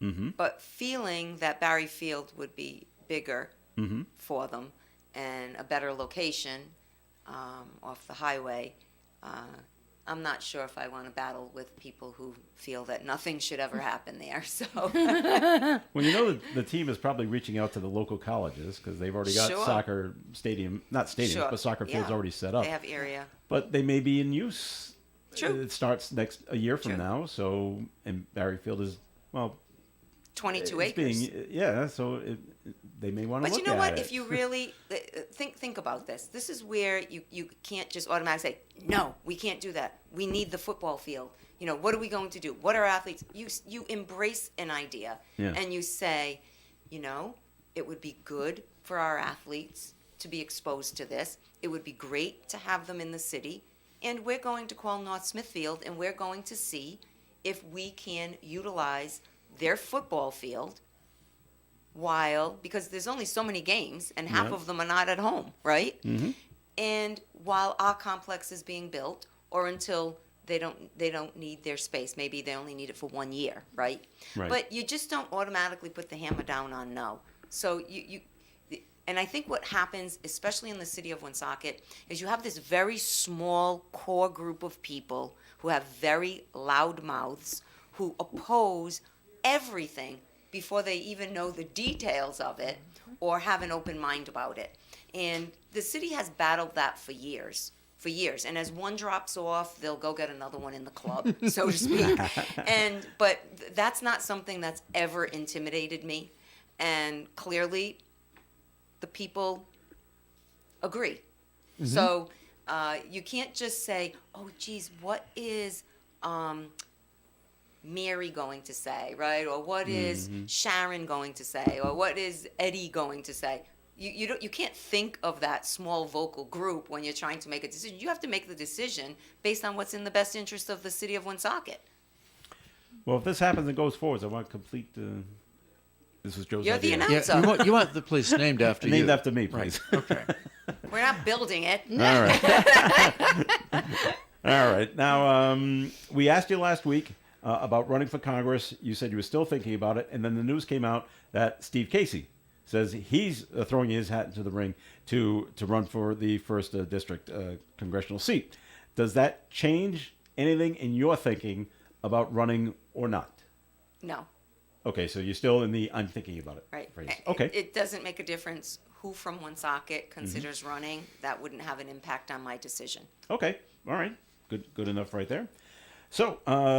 Mm-hmm. But feeling that Barry Field would be bigger Mm-hmm. for them and a better location off the highway, I'm not sure if I want to battle with people who feel that nothing should ever happen there. So, Well, the team is probably reaching out to the local colleges because they've already got Sure. soccer stadium, not stadiums, Sure. but soccer fields Yeah. already set up. they have area. But they may be in use. True. It starts a year from True. now. So, and Barry Field is, 22 it's acres. so they may want to But look you know at what? it. If you really think about this, this is where you can't just automatically say, no, we can't do that. We need the football field. What are we going to do? What are athletes? You embrace an idea Yeah. and you say, it would be good for our athletes to be exposed to this. It would be great to have them in the city. And we're going to call North Smithfield and we're going to see if we can utilize their football field because there's only so many games and half Yeah. of them are not at home, right? Mhm. And while our complex is being built or until they don't need their space, maybe they only need it for 1 year, right? Right. But you just don't automatically put the hammer down on no. So and I think what happens, especially in the city of Woonsocket, is you have this very small core group of people who have very loud mouths, who oppose everything before they even know the details of it or have an open mind about it. And the city has battled that for years. And as one drops off, they'll go get another one in the club, so to speak. But that's not something that's ever intimidated me. And clearly, the people agree. Mm-hmm. So you can't just say, oh, geez, what is Mary going to say, right? Or what is Sharon going to say? Or what is Eddie going to say? you can't think of that small vocal group when you're trying to make a decision. You have to make the decision based on what's in the best interest of the city of Woonsocket. Well, if this happens and goes forwards, I want complete. This was Joe's You're the idea. announcer. Yeah, you want the place named after you. Named after me, please. Okay. We're not building it. All right. All right. Now, we asked you last week about running for Congress. You said you were still thinking about it, and then the news came out that Steve Casey says he's throwing his hat into the ring to run for the first district congressional seat. Does that change anything in your thinking about running or not? No. Okay, so you're still in the "I'm thinking about it" Right. phrase. Okay. It doesn't make a difference who from Woonsocket considers running. That wouldn't have an impact on my decision. Okay. All right. Good enough right there. So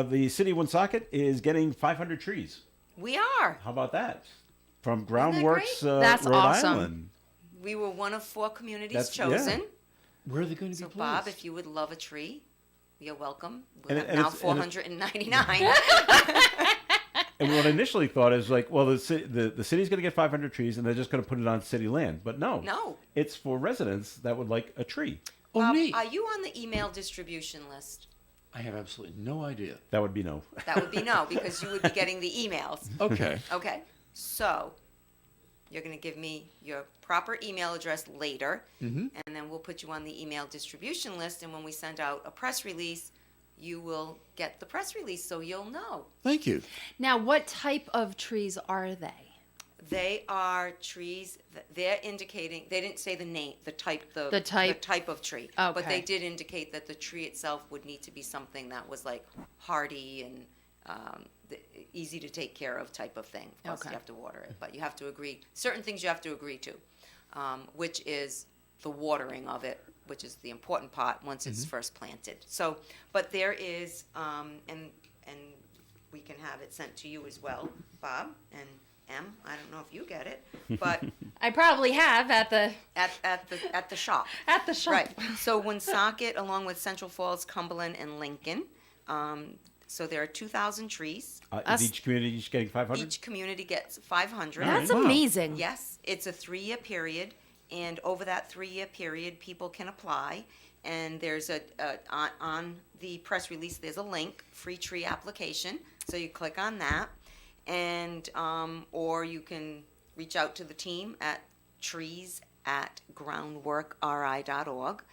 the city of Woonsocket is getting 500 trees. We are. How about that? From that Groundworks great? That's Rhode awesome. Island. We were one of 4 communities That's- yeah. chosen. Where are they going to be So, placed? Bob, if you would love a tree, you're welcome. We And have it- and now it's- and it- 499. And what I initially thought is like, well, the city's going to get 500 trees, and they're just going to put it on city land. But no, No. it's for residents that would like a tree. Oh, Bob, neat. are you on the email distribution list? I have absolutely no idea. That would be no. That would be no, because you would be getting the emails. Okay. Okay, so you're going to give me your proper email address later, and then we'll put you on the email distribution list. And when we send out a press release, you will get the press release, so you'll know. Thank you. Now, what type of trees are they? They are trees. They're indicating. They didn't say the name, the type, The type. the type of tree. But Okay. they did indicate that the tree itself would need to be something that was like hardy and easy to take care of type of thing. Plus, Okay. you have to water it, but you have to agree. Certain things you have to agree to, which is the watering of it, which is the important part once it's first planted. So, but there is, and we can have it sent to you as well, Bob and M. I don't know if you get it, but I probably have at the at the shop. shop. Right. So Woonsocket, along with Central Falls, Cumberland, and Lincoln. So there are 2,000 trees. Is each community each getting 500? Each community gets 500. That's Wow. amazing. Yes, it's a 3-year period, and over that 3-year period, people can apply. And there's on the press release, there's a link, free tree application. So you click on that, and or you can reach out to the team at trees@groundworkri.org.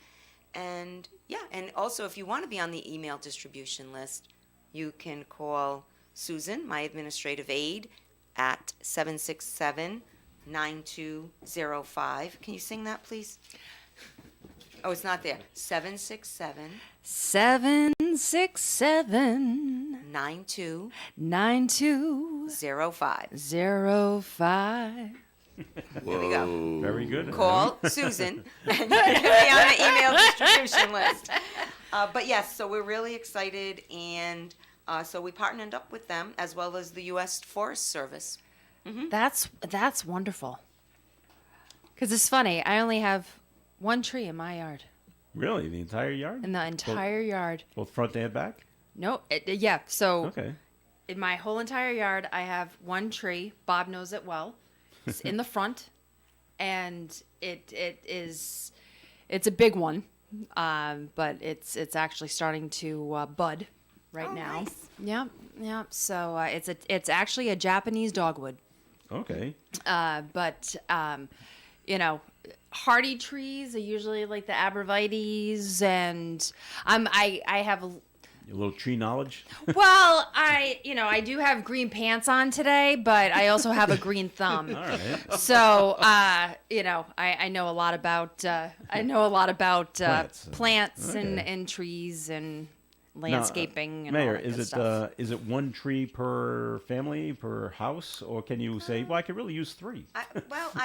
And yeah, and also if you want to be on the email distribution list, you can call Susan, my administrative aide, at 767-9205. Can you sing that, please? Oh, it's not there. 767 767 9205. 9205. There we go. Very good. Call Susan and you can be on the email distribution list. But yes, so we're really excited, and so we partnered up with them as well as the U.S. Forest Service. That's wonderful. Because it's funny, I only have one tree in my yard, Really, the entire yard? in the entire yard. Both front and back? No, yeah. So Okay. in my whole entire yard, I have one tree. Bob knows it well. It's in the front, and it's a big one, but it's actually starting to bud right now. Nice. Yeah. So it's actually a Japanese dogwood. Okay. But hardy trees are usually like the abrevieties, and I have a A little tree knowledge? well, I do have green pants on today, but I also have a green thumb. All right. So, I know a lot about Plants. plants Okay. and trees and Now, landscaping and Mayor, all that good stuff. is it one tree per family, per house, or can you say, well, I could really use 3? I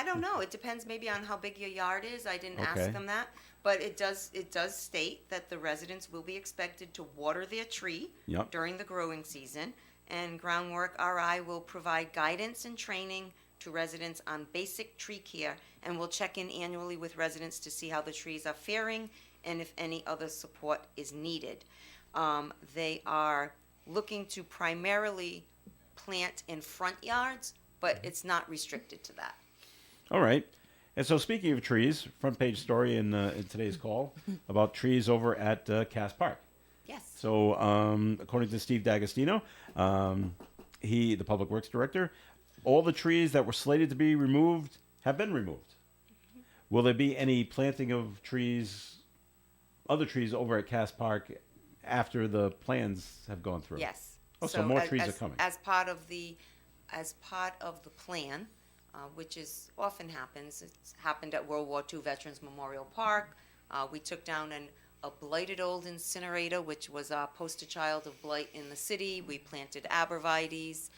don't know. It depends maybe on how big your yard is. I didn't Okay. ask them that. But it does state that the residents will be expected to water their tree Yep. during the growing season, and Groundwork RI will provide guidance and training to residents on basic tree care, and will check in annually with residents to see how the trees are faring and if any other support is needed. They are looking to primarily plant in front yards, but it's not restricted to that. All right. And so, speaking of trees, front page story in today's call about trees over at Cass Park. Yes. So, according to Steve D'Agostino, the public works director, all the trees that were slated to be removed have been removed. Will there be any planting of trees, other trees over at Cass Park after the plans have gone through? Yes. Oh, so more trees are coming. As part of the plan, which is often happens. It's happened at World War II Veterans Memorial Park. We took down a blighted old incinerator, which was our poster child of blight in the city. We planted arborvitaes.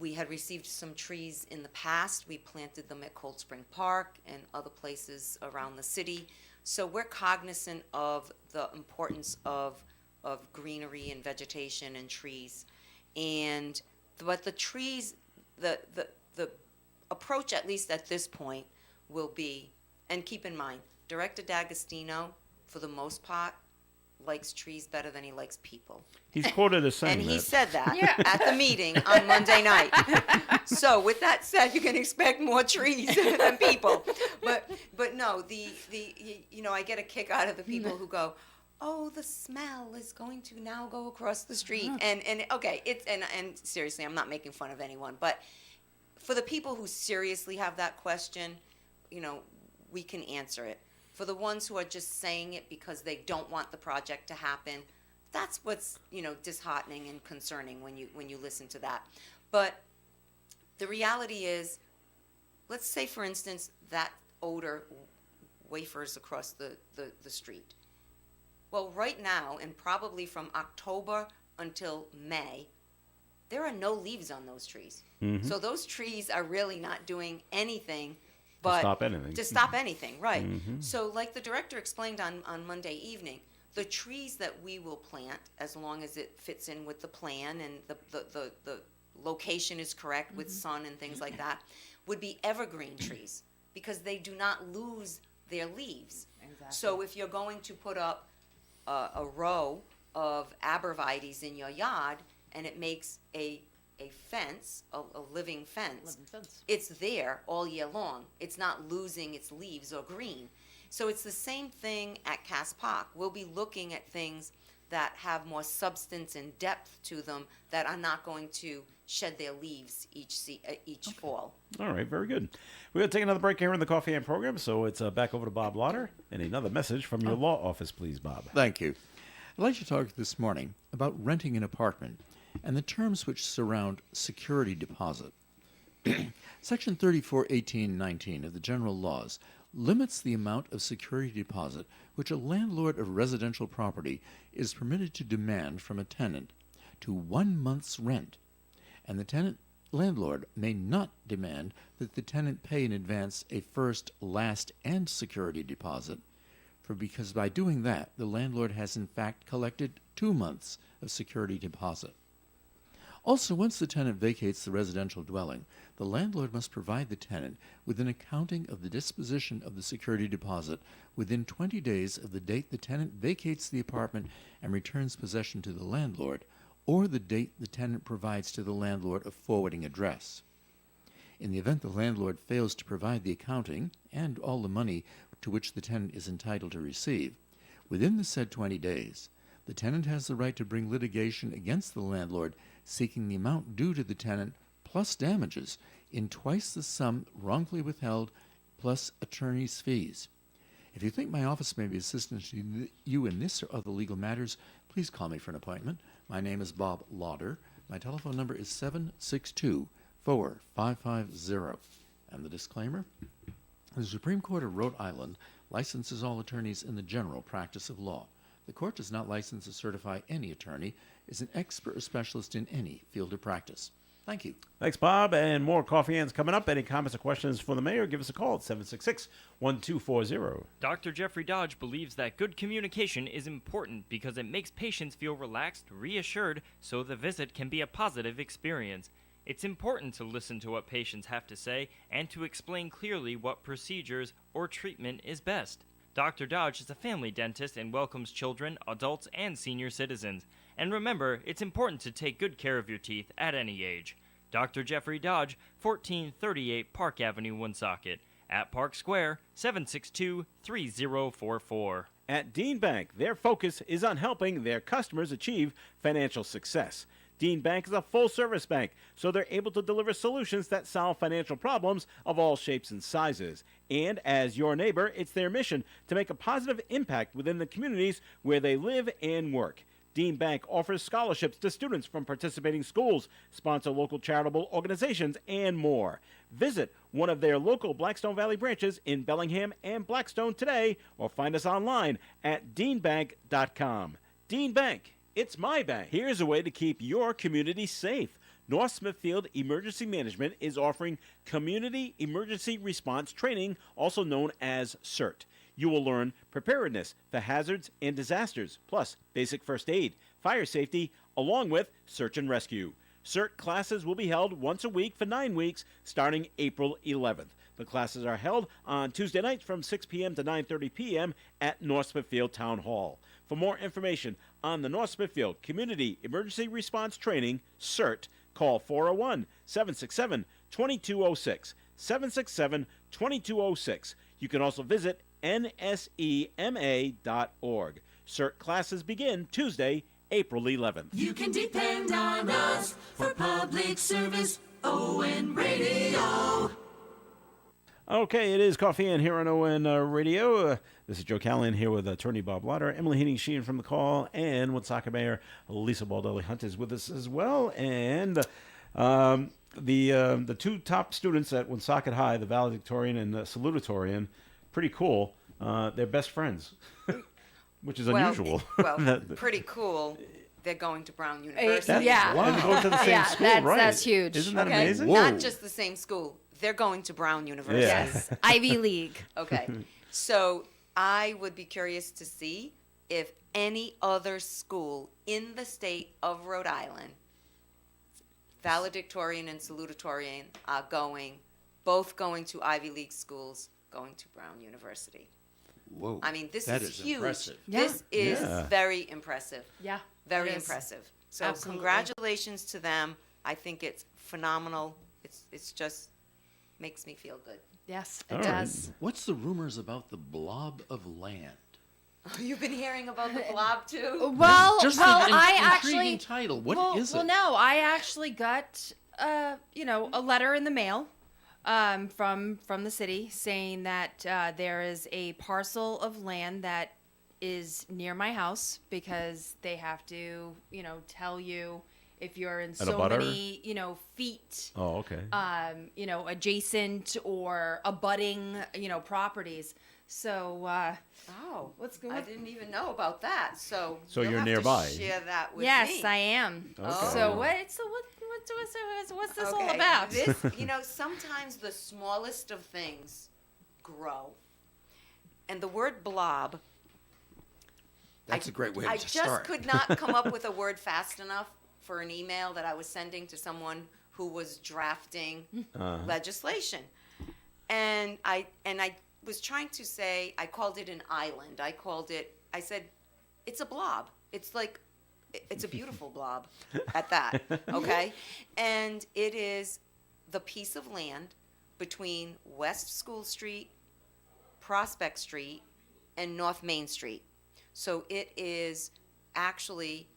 We had received some trees in the past. We planted them at Cold Spring Park and other places around the city. So we're cognizant of the importance of greenery and vegetation and trees. But the trees, the approach, at least at this point, will be, and keep in mind, Director D'Agostino, for the most part, likes trees better than he likes people. He's quoted as saying And he that. said that Yeah. at the meeting on Monday night. So with that said, you can expect more trees than people. But no, I get a kick out of the people who go, oh, the smell is going to now go across the street. And okay, and seriously, I'm not making fun of anyone, but for the people who seriously have that question, we can answer it. For the ones who are just saying it because they don't want the project to happen, that's what's disheartening and concerning when you listen to that. But the reality is, let's say for instance that odor wafers across the street. Well, right now, and probably from October until May, there are no leaves on those trees. So those trees are really not doing anything but stop anything. to stop anything, right? So like the director explained on Monday evening, the trees that we will plant, as long as it fits in with the plan and the location is correct with sun and things like that, would be evergreen trees because they do not lose their leaves. Exactly. So if you're going to put up a row of arborvitaes in your yard and it makes a fence, a living fence, it's there all year long. It's not losing its leaves or green. So it's the same thing at Cass Park. We'll be looking at things that have more substance and depth to them that are not going to shed their leaves each fall. All right, very good. We're going to take another break here in the Coffee and program, so it's back over to Bob Lauder. And another message from your law office, please, Bob. Thank you. I'd like to talk this morning about renting an apartment and the terms which surround security deposit. Section 34(18)(19) of the general laws limits the amount of security deposit which a landlord of residential property is permitted to demand from a tenant to 1 month's rent, and the landlord may not demand that the tenant pay in advance a first, last, and security deposit, because by doing that, the landlord has in fact collected 2 months of security deposit. Also, once the tenant vacates the residential dwelling, the landlord must provide the tenant with an accounting of the disposition of the security deposit within 20 days of the date the tenant vacates the apartment and returns possession to the landlord, or the date the tenant provides to the landlord a forwarding address. In the event the landlord fails to provide the accounting and all the money to which the tenant is entitled to receive, within the said 20 days, the tenant has the right to bring litigation against the landlord seeking the amount due to the tenant plus damages in twice the sum wrongfully withheld plus attorney's fees. If you think my office may be assistance to you in this or other legal matters, please call me for an appointment. My name is Bob Lauder. My telephone number is 762-4550. And the disclaimer? The Supreme Court of Rhode Island licenses all attorneys in the general practice of law. The court does not license or certify any attorney as an expert or specialist in any field of practice. Thank you. Thanks, Bob. And more Coffee Ends coming up. Any comments or questions for the mayor, give us a call at 766-1240. Dr. Jeffrey Dodge believes that good communication is important because it makes patients feel relaxed, reassured, so the visit can be a positive experience. It's important to listen to what patients have to say and to explain clearly what procedures or treatment is best. Dr. Dodge is a family dentist and welcomes children, adults, and senior citizens. And remember, it's important to take good care of your teeth at any age. Dr. Jeffrey Dodge, 1438 Park Avenue, Woonsocket. at Park Square, 762-3044. At Dean Bank, their focus is on helping their customers achieve financial success. Dean Bank is a full-service bank, so they're able to deliver solutions that solve financial problems of all shapes and sizes. And as your neighbor, it's their mission to make a positive impact within the communities where they live and work. Dean Bank offers scholarships to students from participating schools, sponsor local charitable organizations, and more. Visit one of their local Blackstone Valley branches in Bellingham and Blackstone today, or find us online at deanbank.com. Dean Bank, it's my bank. Here's a way to keep your community safe. North Smithfield Emergency Management is offering Community Emergency Response Training, also known as CERT. You will learn preparedness for hazards and disasters, plus basic first aid, fire safety, along with search and rescue. CERT classes will be held once a week for 9 weeks, starting April 11th. The classes are held on Tuesday nights from 6 p.m. to 9:30 p.m. at North Smithfield Town Hall. For more information on the North Smithfield Community Emergency Response Training, CERT, call 401-767-2206, 767-2206. You can also visit nsema.org. CERT classes begin Tuesday, April 11th. You can depend on us for public service. ON Radio. Okay, it is Coffee and here on ON Radio. This is Joe Callahan here with attorney Bob Lauder, Emily Henning Sheehan from The Call, and Woonsocket Mayor Lisa Baldelli Hunt is with us as well. And the two top students at Woonsocket High, the valedictorian and the salutatorian, pretty cool. They're best friends, which is unusual. Well, pretty cool. They're going to Brown University. Yeah. Wow. And they go to the same school, right? That's huge. Isn't that Okay, amazing? not just the same school. They're going to Brown University. Yeah. Yes, Ivy League. Okay. So I would be curious to see if any other school in the state of Rhode Island, valedictorian and salutatorian, are both going to Ivy League schools, going to Brown University. Whoa. I mean, this that is huge. impressive. This is Yeah. very impressive. Yeah, Very it is. impressive. So Absolutely. congratulations to them. I think it's phenomenal. It's just makes me feel good. Yes, it All right. does. What's the rumors about the blob of land? You've been hearing about the blob too? Well, Just well, an I intriguing actually title. What is well, it? no, I actually got a letter in the mail from the city saying that there is a parcel of land that is near my house because they have to, tell you if you're in so abutter? many, feet, Oh, okay. adjacent or abutting, properties. So, Oh, what's going I on? didn't even know about that. So So you'll you're have nearby. To share that with Yes, me. I am. Okay. So what's this all about? This, sometimes the smallest of things grow, and the word blob. That's a great way I to just start. could not come up with a word fast enough for an email that I was sending to someone who was drafting legislation, and I was trying to say, I called it an island. I said, it's a blob. It's like, it's a beautiful blob at that, okay? And it is the piece of land between West School Street, Prospect Street, and North Main Street. So it is actually,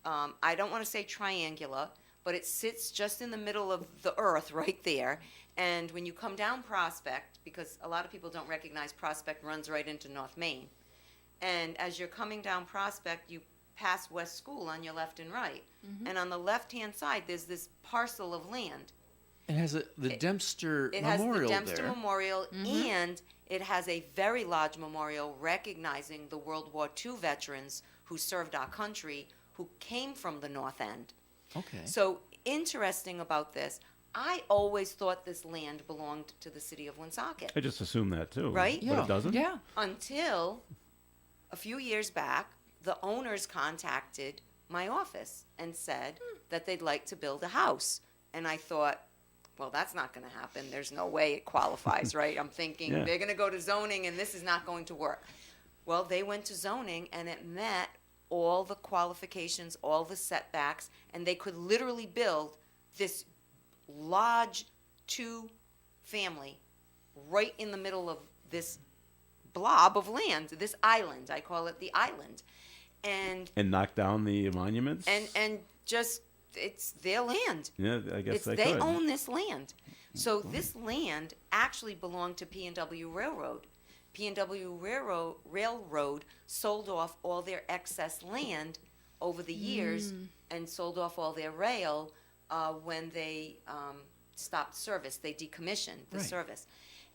I don't want to say triangular, but it sits just in the middle of the earth right there. And when you come down Prospect, because a lot of people don't recognize Prospect runs right into North Main. And as you're coming down Prospect, you pass West School on your left and right. And on the left-hand side, there's this parcel of land. It has the Dempster It Memorial has the Dempster there. Memorial, and it has a very large memorial recognizing the World War II veterans who served our country, who came from the North End. Okay. So interesting about this, I always thought this land belonged to the city of Woonsocket I just assumed that too. Right? But Yeah. it doesn't? Yeah. until a few years back, the owners contacted my office and said that they'd like to build a house. And I thought, well, that's not going to happen. There's no way it qualifies, right? I'm thinking Yeah. they're going to go to zoning and this is not going to work. Well, they went to zoning and it met all the qualifications, all the setbacks, and they could literally build this large two-family right in the middle of this blob of land, this island. I call it the island. And knock down the monuments. and just it's their land. Yeah, I guess they they could. own this land. So this land actually belonged to P&W Railroad. P&W Railroad sold off all their excess land over the years and sold off all their rail when they stopped service. They decommissioned the service.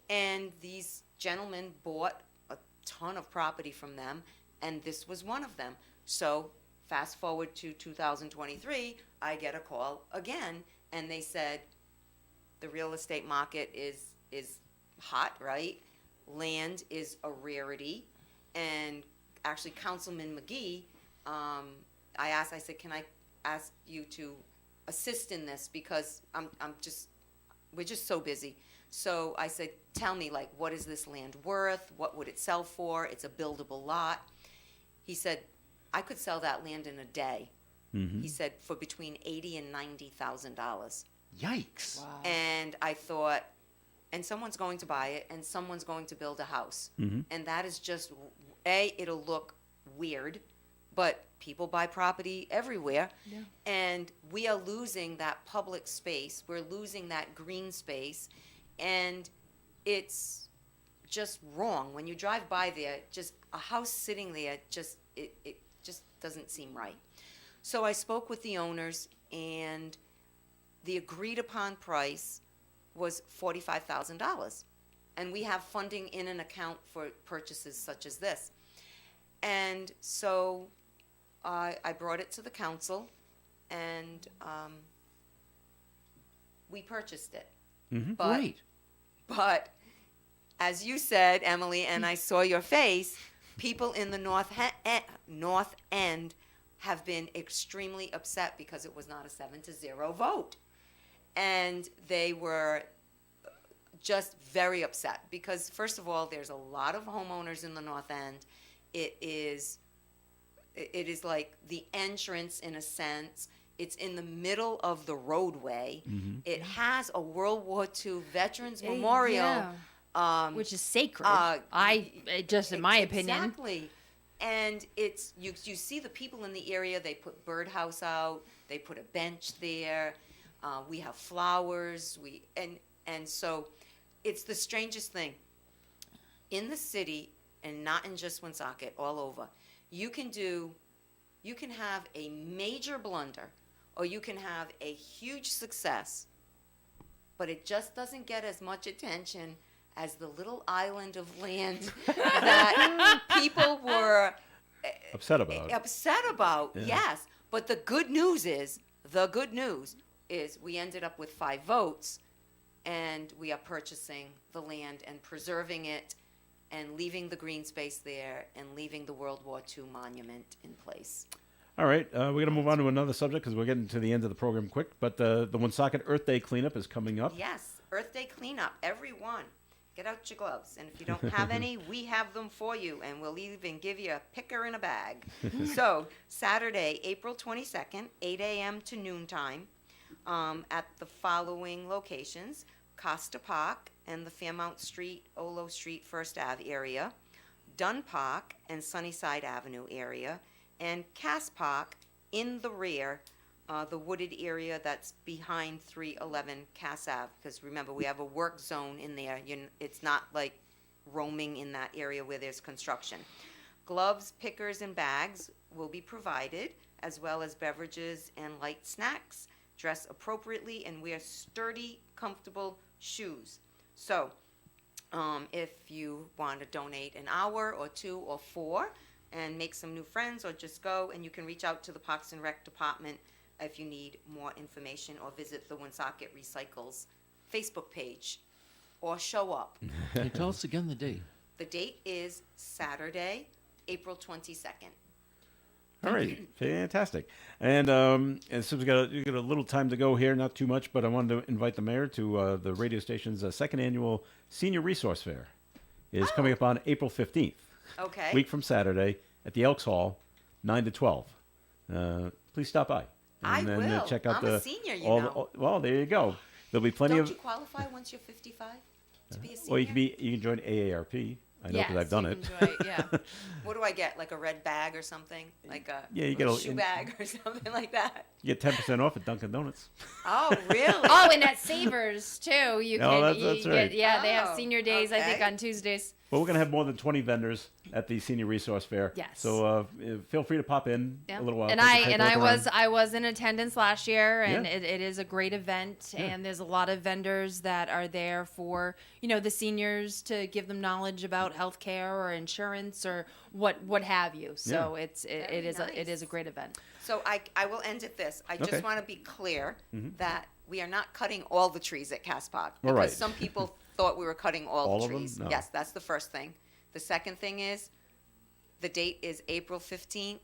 And these gentlemen bought a ton of property from them, and this was one of them. So fast forward to 2023, I get a call again, and they said, the real estate market is hot, right? Land is a rarity. And actually, Councilman McGee, I said, can I ask you to assist in this? Because we're just so busy. So I said, tell me, like, what is this land worth? What would it sell for? It's a buildable lot. He said, I could sell that land in a day. He said, for between $80,000 and $90,000. Yikes. Wow. And I thought, and someone's going to buy it, and someone's going to build a house. And that is just, it'll look weird, but people buy property everywhere. Yeah. And we are losing that public space. We're losing that green space. And it's just wrong. When you drive by there, just a house sitting there, it just doesn't seem right. So I spoke with the owners, and the agreed upon price was $45,000. And we have funding in an account for purchases such as this. And so I brought it to the council, and we purchased it. But, Great. But as you said, Emily, and I saw your face, people in the North End have been extremely upset because it was not a 7-0 vote. And they were just very upset because, first of all, there's a lot of homeowners in the North End. It is like the entrance, in a sense. It's in the middle of the roadway. It has a World War II Veterans Memorial. Yeah. Which is sacred. Just in my opinion. Exactly. And it's you see the people in the area. They put birdhouse out. They put a bench there. We have flowers. And so it's the strangest thing. In the city, and not in just Woonsocket, all over, you can have a major blunder, or you can have a huge success, but it just doesn't get as much attention as the little island of land that people were Upset about. Yeah. Yes. But the good news is we ended up with 5 votes, and we are purchasing the land and preserving it and leaving the green space there and leaving the World War II monument in place. All right, we're going to move on to another subject because we're getting to the end of the program quick. But the Woonsocket Earth Day cleanup is coming up. Yes, Earth Day cleanup, everyone. Get out your gloves. And if you don't have any, we have them for you. And we'll even give you a picker in a bag. So, Saturday, April 22nd, 8 a.m. to noontime, at the following locations: Costa Park and the Fairmount Street, Olo Street, First Ave area, Dunn Park and Sunnyside Avenue area, and Cass Park in the rear, the wooded area that's behind 311 Cass Ave. Because remember, we have a work zone in there. It's not like roaming in that area where there's construction. Gloves, pickers, and bags will be provided, as well as beverages and light snacks. Dress appropriately and wear sturdy, comfortable shoes. So, if you want to donate an hour or 2 or 4 and make some new friends, or just go, and you can reach out to the Parks and Rec Department if you need more information, or visit the Woonsocket Recycles Facebook page, or show up. Can you tell us again the date? The date is Saturday, April 22nd. All right, fantastic. And since we got a little time to go here, not too much, but I wanted to invite the mayor to the radio station's second annual Senior Resource Fair. Is coming up on April 15th. Okay. Week from Saturday at the Elks Hall, 9 to 12. Please stop by. I will. Check out I'm a senior, you all know. well, there you go. There'll be plenty Don't of. you qualify once you're 55? to be a senior? Well, you can join AARP. I know because I've done it. Yeah. What do I get? Like a red bag or something? Like a Yeah, you get a- shoe bag or something like that? You get 10% off at Dunkin' Donuts. Oh, really? Oh, and at Savers too. You No, can. that's you right. Get, yeah, they have Oh, senior days. I think okay. on Tuesdays. But we're going to have more than 20 vendors at the Senior Resource Fair. Yes. So feel free to pop in Yeah. a little while. And take a look around. I was in attendance last year, and Yeah. it is a great event. Yeah. And there's a lot of vendors that are there for the seniors to give them knowledge about healthcare or insurance or what have you. So it is nice. a great event. So I will end at this. I Okay. just want to be clear that we are not cutting all the trees at Caspog. All Because right. some people thought we were cutting all All the of them? trees. No. Yes, that's the first thing. The second thing is, the date is April 15th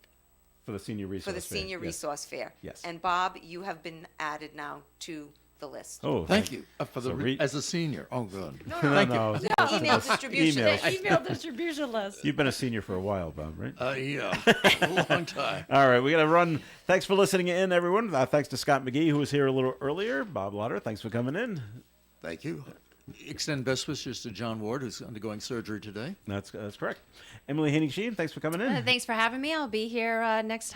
For the Senior Resource for the Fair. Senior Yes. Resource Fair. Yes. And Bob, you have been added now to the list. Oh, Thank you for So re- as a senior. Oh, good. No, no. Email distribution. Emails. Email distribution list. You've been a senior for a while, Bob, right? Yeah, a long time. All right, we got to run. Thanks for listening in, everyone. Thanks to Scott McGee, who was here a little earlier. Bob Lauder, thanks for coming in. Thank you. Extend best wishes to John Ward, who's undergoing surgery today. That's correct. Emily Henning-Sheen, thanks for coming in. Thanks for having me. I'll be here next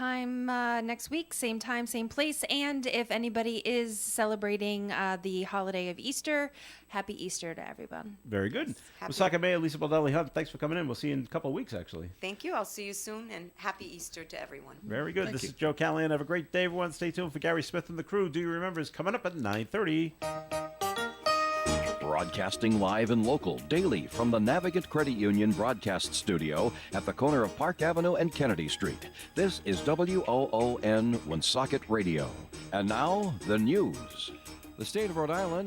week, same time, same place. And if anybody is celebrating the holiday of Easter, happy Easter to everyone. Very good. Happy- Wasaka Mayor Lisa Baldelli Hunt, thanks for coming in. We'll see you in a couple of weeks, actually. Thank you. I'll see you soon, and happy Easter to everyone. Very good. Thank This you. is Joe Callahan. Have a great day, everyone. Stay tuned for Gary Smith and the crew. Do you remember is coming up at 9:30. Broadcasting live and local daily from the Navigant Credit Union broadcast studio at the corner of Park Avenue and Kennedy Street. This is WOON Woonsocket Radio. And now, the news. The state of Rhode Island